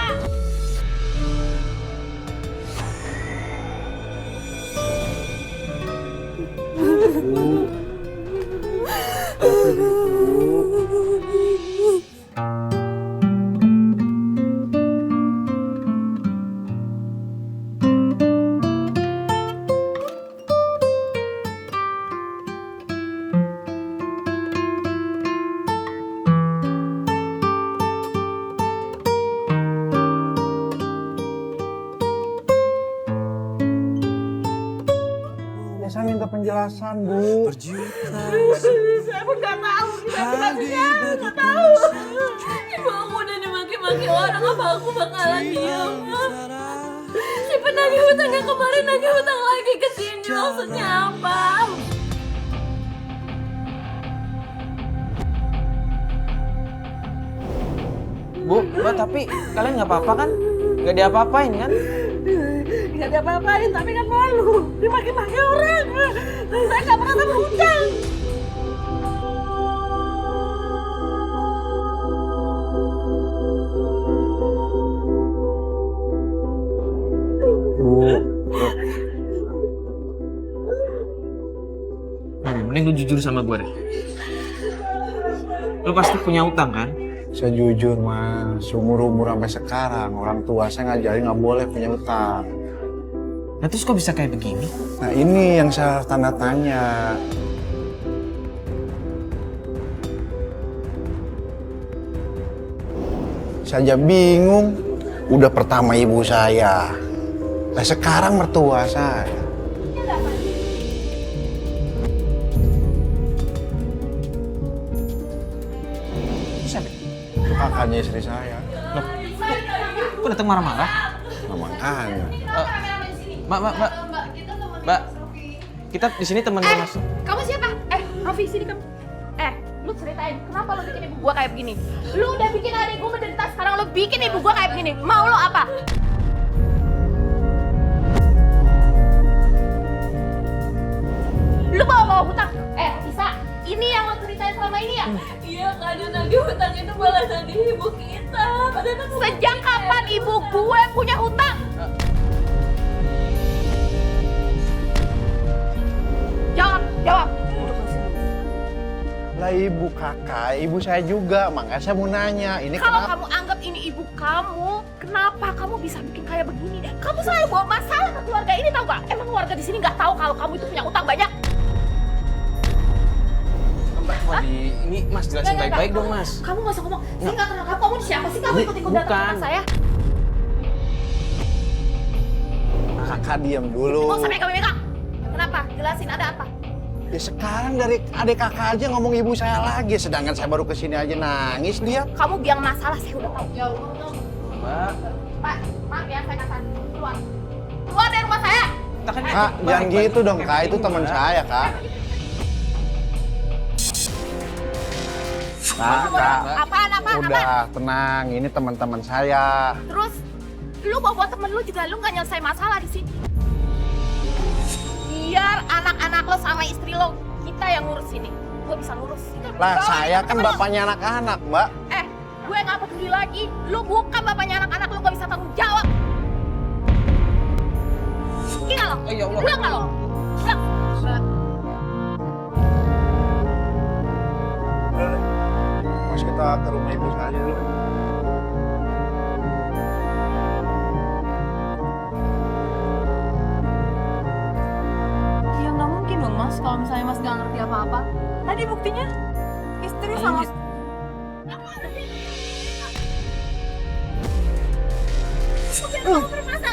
Ya, saya minta penjelasan, Bu. Saya pun nggak tahu. Nggak tahu. Ibu aku udah dimaki-maki orang. Apa aku bakalan diam? Si penagih hutangnya kemarin nagih hutang lagi ke sini. Maksudnya apa? Bu, Mbak, tapi kalian nggak apa-apa kan? Nggak diapa-apain kan? Nggak ada apa-apain, tapi kan malu. Dimaki-maki orang. Saya nggak pernah berhutang. Mending lu jujur sama gue deh. Lu pasti punya utang kan? Saya jujur, Mas. Umur-umur sampai sekarang, orang tua saya ngajarin nggak boleh punya utang. Nah terus kok bisa kayak begini? Nah, ini yang saya tanda tanya. Saya bingung. Udah pertama ibu saya. Nah, sekarang mertua saya. Siapa? Itu kakaknya istri saya. Loh, kok datang marah-marah? Nah, makanya. Mbak, kita di sini teman Mas. Kamu siapa? Rofi, sini kamu. Lu ceritain, kenapa lu bikin ibu gua kayak begini? Lu udah bikin adik gua menderita, sekarang lu bikin ibu gua kayak begini. Mau lu apa? Lu bawa hutang? Isa, ini yang lo ceritain selama ini ya? Iya, kadang nagih hutang itu malah nagih ibu kita. Padahal kan Sejak kapan ibu gue punya hutang? Jawab. Lah ibu kakak, ibu saya juga. Makanya saya mau nanya, ini Kalau kenapa? kamu anggap ini ibu kamu, kenapa kamu bisa bikin kayak begini? Kamu selalu bawa masalah ke keluarga ini, tau gak? Emang warga di sini nggak tahu kalau kamu itu punya utang banyak? Mbak, ini Mas jelasin baik-baik dong Mas. Kamu nggak usah ngomong. Saya nggak kenal kamu. Kamu siapa sih? Kamu ikut-ikut datang ke Bukan. rumah saya? Kakak diam dulu. Mau sampai ke BPK? Kenapa? Jelasin, ada apa? Ya sekarang dari adik kakak aja ngomong ibu saya lagi, sedangkan saya baru kesini aja nangis dia. Kamu biang masalah, saya udah tahu. Mbak, Pak, maaf ya, saya kasar. Keluar. Keluar dari rumah saya. Kak, jangan gitu dong kak, itu teman saya kak. Kak, Apaan? udah tenang, ini teman-teman saya. Terus, lu bawa temen lu juga, lu nggak nyelesain masalah di sini. Biar anak-anak lo sama istri lo, kita yang ngurus ini. Gue bisa ngurus. Lah Bawa saya kan temen lo. bapaknya anak-anak mbak. Gue nggak peduli lagi. Lu bukan bapaknya anak-anak, lu nggak bisa tanggung jawab. Gila lo? ya Allah. Pulang nggak lo? Pulang. ke rumah ibu saya dulu. Ya nggak mungkin dong mas, kalau misalnya mas nggak ngerti apa-apa. Tadi buktinya istri sama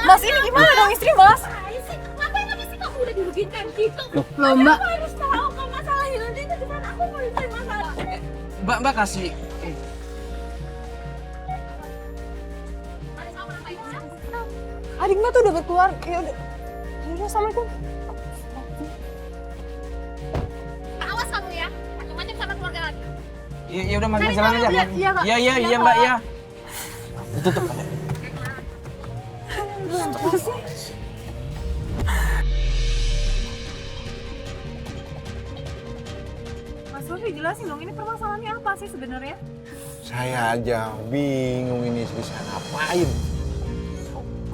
Mas ini gimana dong istri mas? Ngapain apa sih kamu udah dirugiin kayak gitu? Loh mbak, Aku harus tahu kalau masalahnya nanti itu gimana. Aku mau cari masalah. Mbak kasih. adik mbak tuh udah berkeluar. Ya udah, assalamualaikum. Awas kamu ya, macam-macam sama keluarga lagi. Ya udah mas, jalan aja. Iya Mbak ya. Tutup aja. Mas Rofi jelasin dong, ini permasalahannya apa sih sebenarnya? Saya aja bingung ini istri saya ngapain.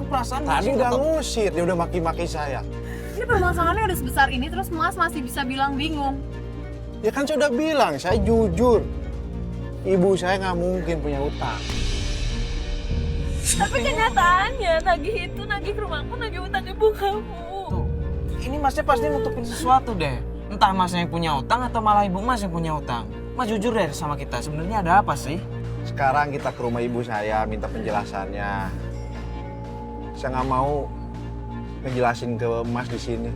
Perasaan Tadi udah ngusir, dia udah maki-maki saya. Ini permasalahannya udah sebesar ini, terus mas masih bisa bilang bingung. Ya kan saya udah bilang, saya jujur. Ibu saya nggak mungkin punya utang. Tapi kenyataannya nagih itu nagih ke rumahku, nagih utang ibu kamu. Tuh, ini masnya pasti nutupin sesuatu deh. Entah masnya yang punya utang atau malah ibu mas yang punya utang. Mas jujur deh sama kita, sebenarnya ada apa sih? Sekarang kita ke rumah ibu saya, minta penjelasannya. Saya nggak mau ngejelasin ke Mas di sini.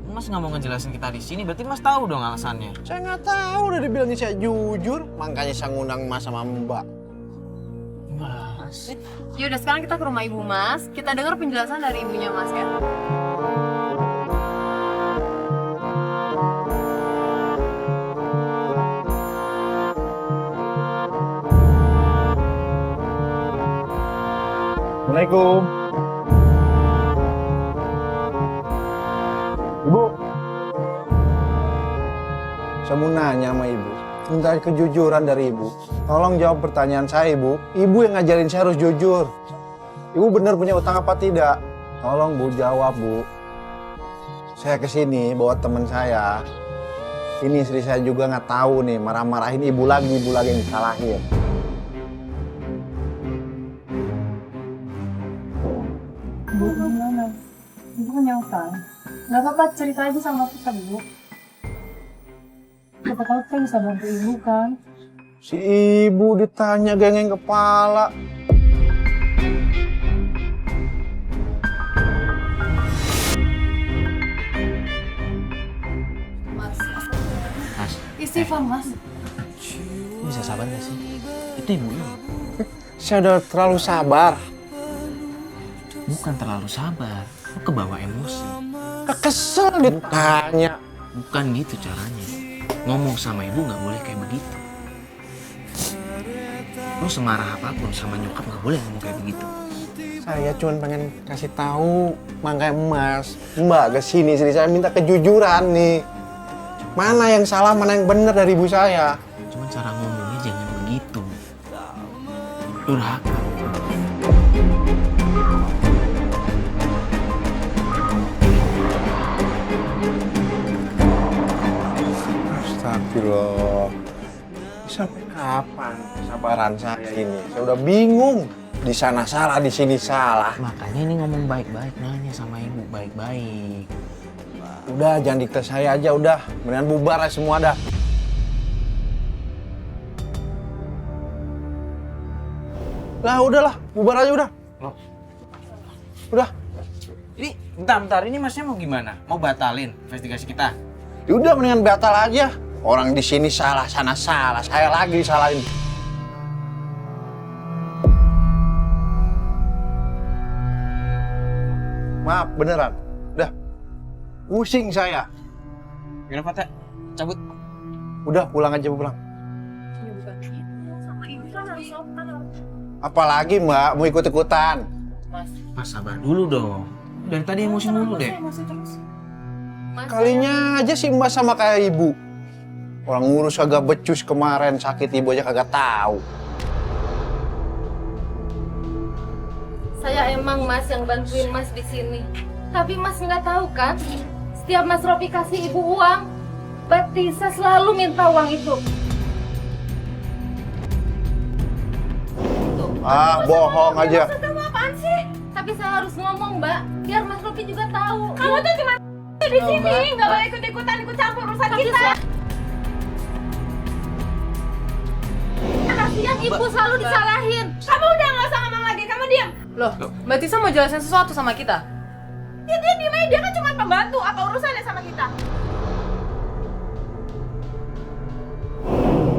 Mas nggak mau ngejelasin kita di sini, berarti Mas tahu dong alasannya. Saya nggak tahu, udah dibilangnya saya jujur, makanya saya ngundang Mas sama Mbak. Mas, Ya udah sekarang kita ke rumah ibu mas, kita dengar penjelasan dari ibunya mas ya. Assalamualaikum. Ibu. Saya mau nanya sama ibu. Minta kejujuran dari ibu. Tolong jawab pertanyaan saya, ibu. Ibu yang ngajarin saya harus jujur. Ibu benar punya utang apa tidak? Tolong bu, jawab bu. Saya kesini bawa teman saya. Ini istri saya juga nggak tahu nih, marah-marahin ibu lagi yang disalahin. Bu, gimana? Ibu punya utang. Gak apa-apa, cerita aja sama kita, Bu. Siapa tahu kita bisa bantu ibu kan? Si ibu ditanya gengeng kepala. Mas, Mas, istighfar mas. bisa sabar nggak sih? Itu ibunya. Saya udah terlalu sabar. Bukan terlalu sabar, lu kebawa emosi. Kesel ditanya. Bukan gitu caranya. Ngomong sama ibu nggak boleh kayak begitu. Lu semarah apapun sama nyokap nggak boleh ngomong kayak begitu. Saya cuma pengen kasih tahu, makanya Mas, Mbak kesini istri saya minta kejujuran nih. Mana yang salah, mana yang benar dari ibu saya. Cuman cara ngomongnya jangan begitu. Durhaka. Astagfirullah. Sampai kapan kesabaran saya ini? Saya udah bingung. Di sana salah, di sini salah. Makanya ini ngomong baik-baik, nanya sama ibu baik-baik. Udah, jangan dikte saya aja, udah. Mendingan bubar aja semua dah. Lah, udahlah. Bubar aja udah. Loh. Udah. Ini bentar, ini masnya mau gimana? Mau batalin investigasi kita? Ya udah, mendingan batal aja. Orang di sini salah, sana salah. Saya lagi disalahin. Maaf, beneran. Udah. Pusing saya. Gimana Fatah? Cabut. Udah, pulang aja, pulang. Ya bukan gitu, sama ibu kan harus sopan. Apalagi Mbak, mau ikut-ikutan. Mas sabar dulu dong. Dari tadi emosi mulu deh. Emosi terus. Kalinya aja sih Mbak sama kayak ibu. Orang ngurus kagak becus kemarin, sakit ibu aja kagak tahu. Saya emang Mas yang bantuin Mas di sini. Tapi Mas nggak tahu kan? Setiap Mas Robi kasih ibu uang, Batisa selalu minta uang itu. Ah, bohong aja. Maksud kamu apaan sih? Tapi saya harus ngomong, Mbak, biar Mas Rofi juga tahu. Kamu tuh cuma di sini, nggak boleh ikut-ikutan ikut campur urusan kita. Kasihan ibu selalu disalahin. Kamu udah nggak usah ngomong lagi, kamu diam. Loh, Mbak Tisa mau jelasin sesuatu sama kita? Ya dia diam aja, dia kan cuma pembantu. Apa urusannya sama kita?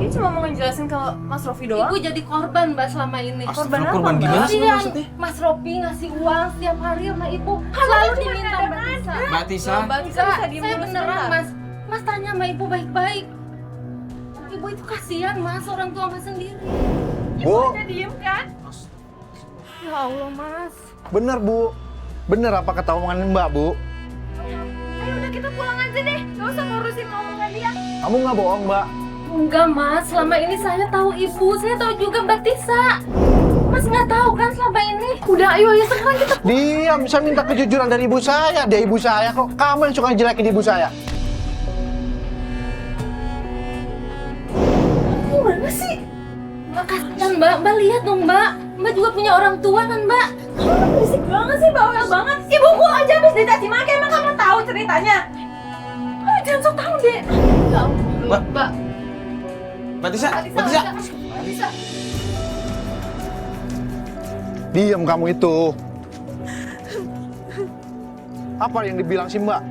Dia cuma mau ngejelasin ke Mas Rofi doang. Ibu jadi korban, Mbak, selama ini. Korban apa, Korban Mbak? gimana sih Kasihan, maksudnya? Mas Rofi ngasih uang setiap hari sama ibu. Selalu diminta Mbak Tisa. Mbak Tisa, Mbak Tisa bisa diem Saya dulu beneran, sebentar. Mas. Mas tanya sama ibu baik-baik. Ibu itu kasihan, Mas, orang tua Mas sendiri. Bu, Udah diem kan? Ya Allah, Mas. bener Bu. Bener apa kata omongan Mbak, Bu? Ayo udah kita pulang aja deh. Gak usah ngurusin omongan dia. Kamu nggak bohong, Mbak. Enggak, Mas. Selama ini saya tahu ibu. Saya tahu juga Mbak Tisa. Mas nggak tahu kan selama ini? Udah, ayo sekarang kita. Diam, saya minta kejujuran dari ibu saya. Dia ibu saya kok. Kamu yang suka jelekin ibu saya. Gimana sih? Mbak kasihan, Mbak. Mbak lihat dong, Mbak. Mbak juga punya orang tua kan, Mbak? Kamu berisik banget sih, bawel banget. Ibuku aja habis dicaci maki. Emang kamu tahu ceritanya? Ayo jangan sok tahu deh. Ya Allah, Mbak. Mbak Tisa, Mbak Tisa. Diam kamu itu. Apa yang dibilang si Mbak?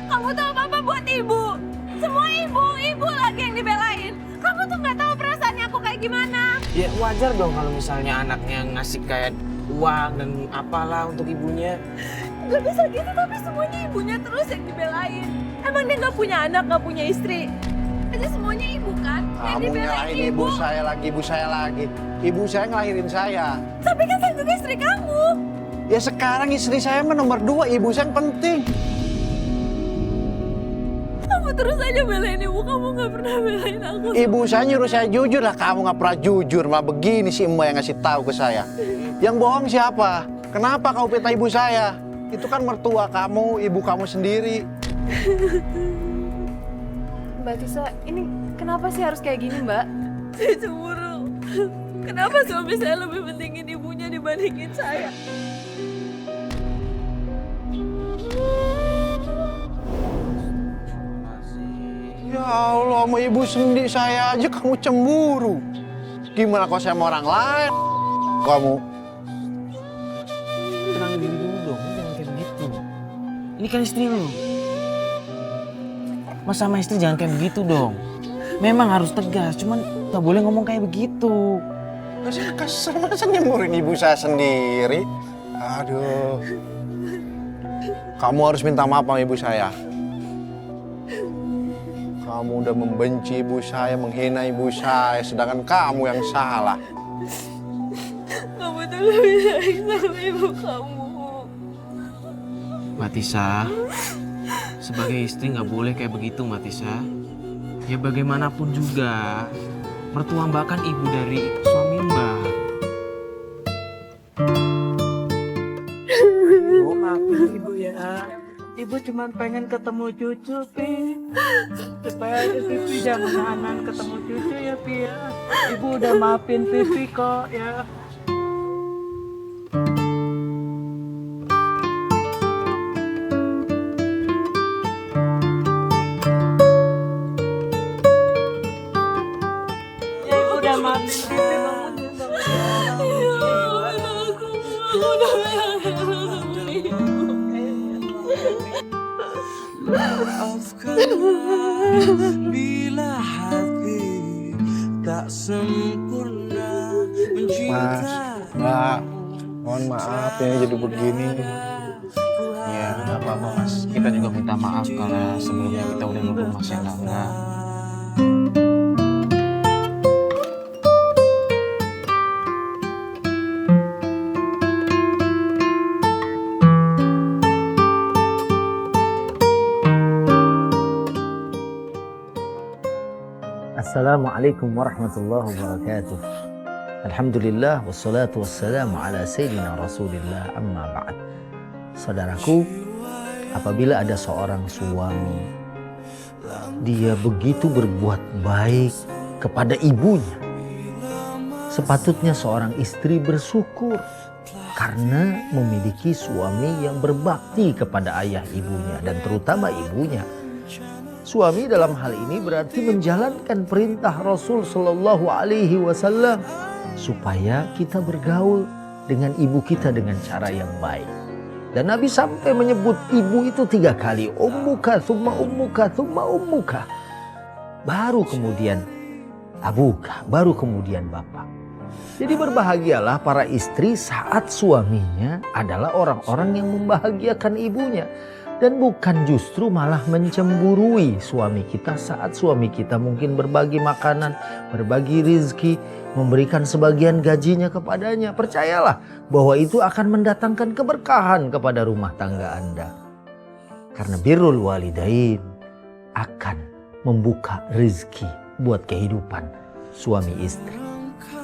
Kamu tahu apa buat ibu? Semua ibu lagi yang dibelain. Kamu tuh nggak tahu perasaannya aku kayak gimana. Ya wajar dong kalau misalnya anaknya ngasih kayak uang dan apalah untuk ibunya. Gak bisa gitu, tapi semuanya ibunya terus yang dibelain. Emang dia nggak punya anak, nggak punya istri? Aja semuanya ibu kan? Yang Kamu dibelain nyalahin ibu saya lagi, ibu saya lagi. Ibu saya ngelahirin saya. Tapi kan saya juga istri kamu. Ya sekarang istri saya mah nomor 2, ibu saya yang penting. Kamu terus aja belain ibu, kamu nggak pernah belain aku. Ibu saya nyuruh saya jujur lah, kamu nggak pernah jujur. Malah begini si Mbak yang ngasih tahu ke saya. Yang bohong siapa? Kenapa kamu fitnah ibu saya? Itu kan mertua kamu, ibu kamu sendiri. Mbak Tisa, ini kenapa sih harus kayak gini, Mbak? Saya cemburu. Kenapa suami saya lebih pentingin ibunya dibandingin saya? Ya Allah, sama ibu sendiri saya aja kamu cemburu. Gimana kalau saya sama orang lain? Kamu. Tenang diri dulu dong, jangan kayak begitu. Ini kan istri lu. Mas sama istri jangan kayak begitu dong. Memang harus tegas, cuman gak boleh ngomong kayak begitu. Saya kesel, masa nyemurin ibu saya sendiri? Aduh. Kamu harus minta maaf sama ibu saya. Kamu udah membenci ibu saya, menghina ibu saya, sedangkan kamu yang salah. Kamu tuh lebih sayang sama ibu kamu. Mbak Tisa, sebagai istri nggak boleh kayak begitu Mbak Tisa. Ya bagaimanapun juga, mertua Mbak kan ibu dari suami Mbak. Oh, maafin ibu ya. Ibu cuma pengen ketemu cucu, Pi. Supaya Pipi jangan nahan ketemu cucu ya, Pi ya. Ibu udah maafin Pipi kok ya. Ya, ibu udah maafin Pipi, bangun ya, Bila hati tak sempurna Mas, Mbak, mohon maaf ya jadi begini. Ya nggak apa-apa Mas, kita juga minta maaf kalau sebelumnya kita udah nuduh Mas yang enggak. Assalamualaikum warahmatullahi wabarakatuh. Alhamdulillah wassalatu wassalamu ala sayyidina Rasulillah amma ba'd. Saudaraku, apabila ada seorang suami dia begitu berbuat baik kepada ibunya. Sepatutnya seorang istri bersyukur karena memiliki suami yang berbakti kepada ayah ibunya dan terutama ibunya. Suami dalam hal ini berarti menjalankan perintah Rasul Shallallahu Alaihi Wasallam supaya kita bergaul dengan ibu kita dengan cara yang baik. Dan Nabi sampai menyebut ibu itu 3 kali, ummuka, thumma ummuka, thumma ummuka. Baru kemudian abuka, baru kemudian bapak. Jadi berbahagialah para istri saat suaminya adalah orang-orang yang membahagiakan ibunya. Dan bukan justru malah mencemburui suami kita saat suami kita mungkin berbagi makanan, berbagi rizki, memberikan sebagian gajinya kepadanya. Percayalah bahwa itu akan mendatangkan keberkahan kepada rumah tangga Anda. Karena birrul walidain akan membuka rizki buat kehidupan suami istri.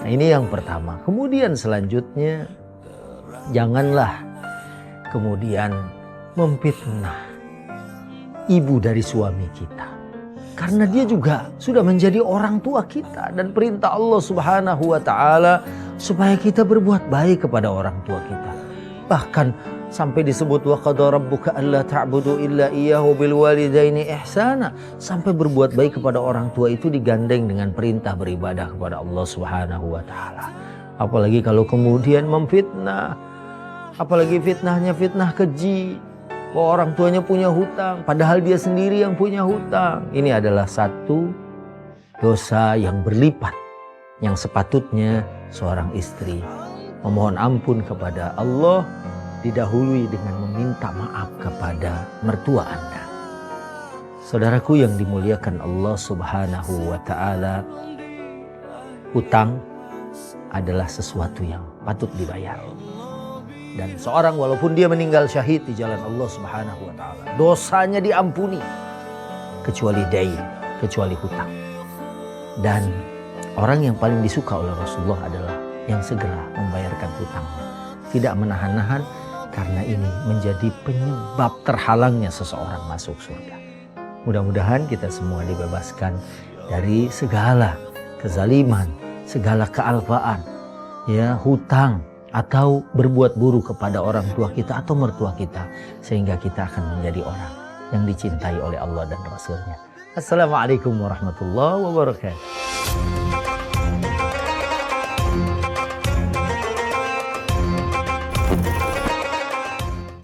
Nah, ini yang pertama. Kemudian selanjutnya, janganlah kemudian memfitnah ibu dari suami kita. Karena dia juga sudah menjadi orang tua kita. Dan perintah Allah Subhanahu wa ta'ala supaya kita berbuat baik kepada orang tua kita. Bahkan sampai disebut wa qada rabbuka alla ta'budu illa iyyahu bil walidaini ihsana. Sampai berbuat baik kepada orang tua itu digandeng dengan perintah beribadah kepada Allah Subhanahu wa ta'ala. Apalagi kalau kemudian memfitnah. Apalagi fitnahnya fitnah keji. Bahwa orang tuanya punya hutang, padahal dia sendiri yang punya hutang. Ini adalah satu dosa yang berlipat, yang sepatutnya seorang istri memohon ampun kepada Allah, didahului dengan meminta maaf kepada mertua Anda. Saudaraku yang dimuliakan Allah Subhanahu wa ta'ala, hutang adalah sesuatu yang patut dibayar. Dan seorang walaupun dia meninggal syahid di jalan Allah Subhanahu wa ta'ala, dosanya diampuni kecuali dain, kecuali hutang. Dan orang yang paling disuka oleh Rasulullah adalah yang segera membayarkan hutangnya, tidak menahan-nahan, karena ini menjadi penyebab terhalangnya seseorang masuk surga. Mudah-mudahan kita semua dibebaskan dari segala kezaliman, segala kealpaan, ya, hutang, atau berbuat buruk kepada orang tua kita atau mertua kita, sehingga kita akan menjadi orang yang dicintai oleh Allah dan Rasulnya. Assalamualaikum warahmatullahi wabarakatuh.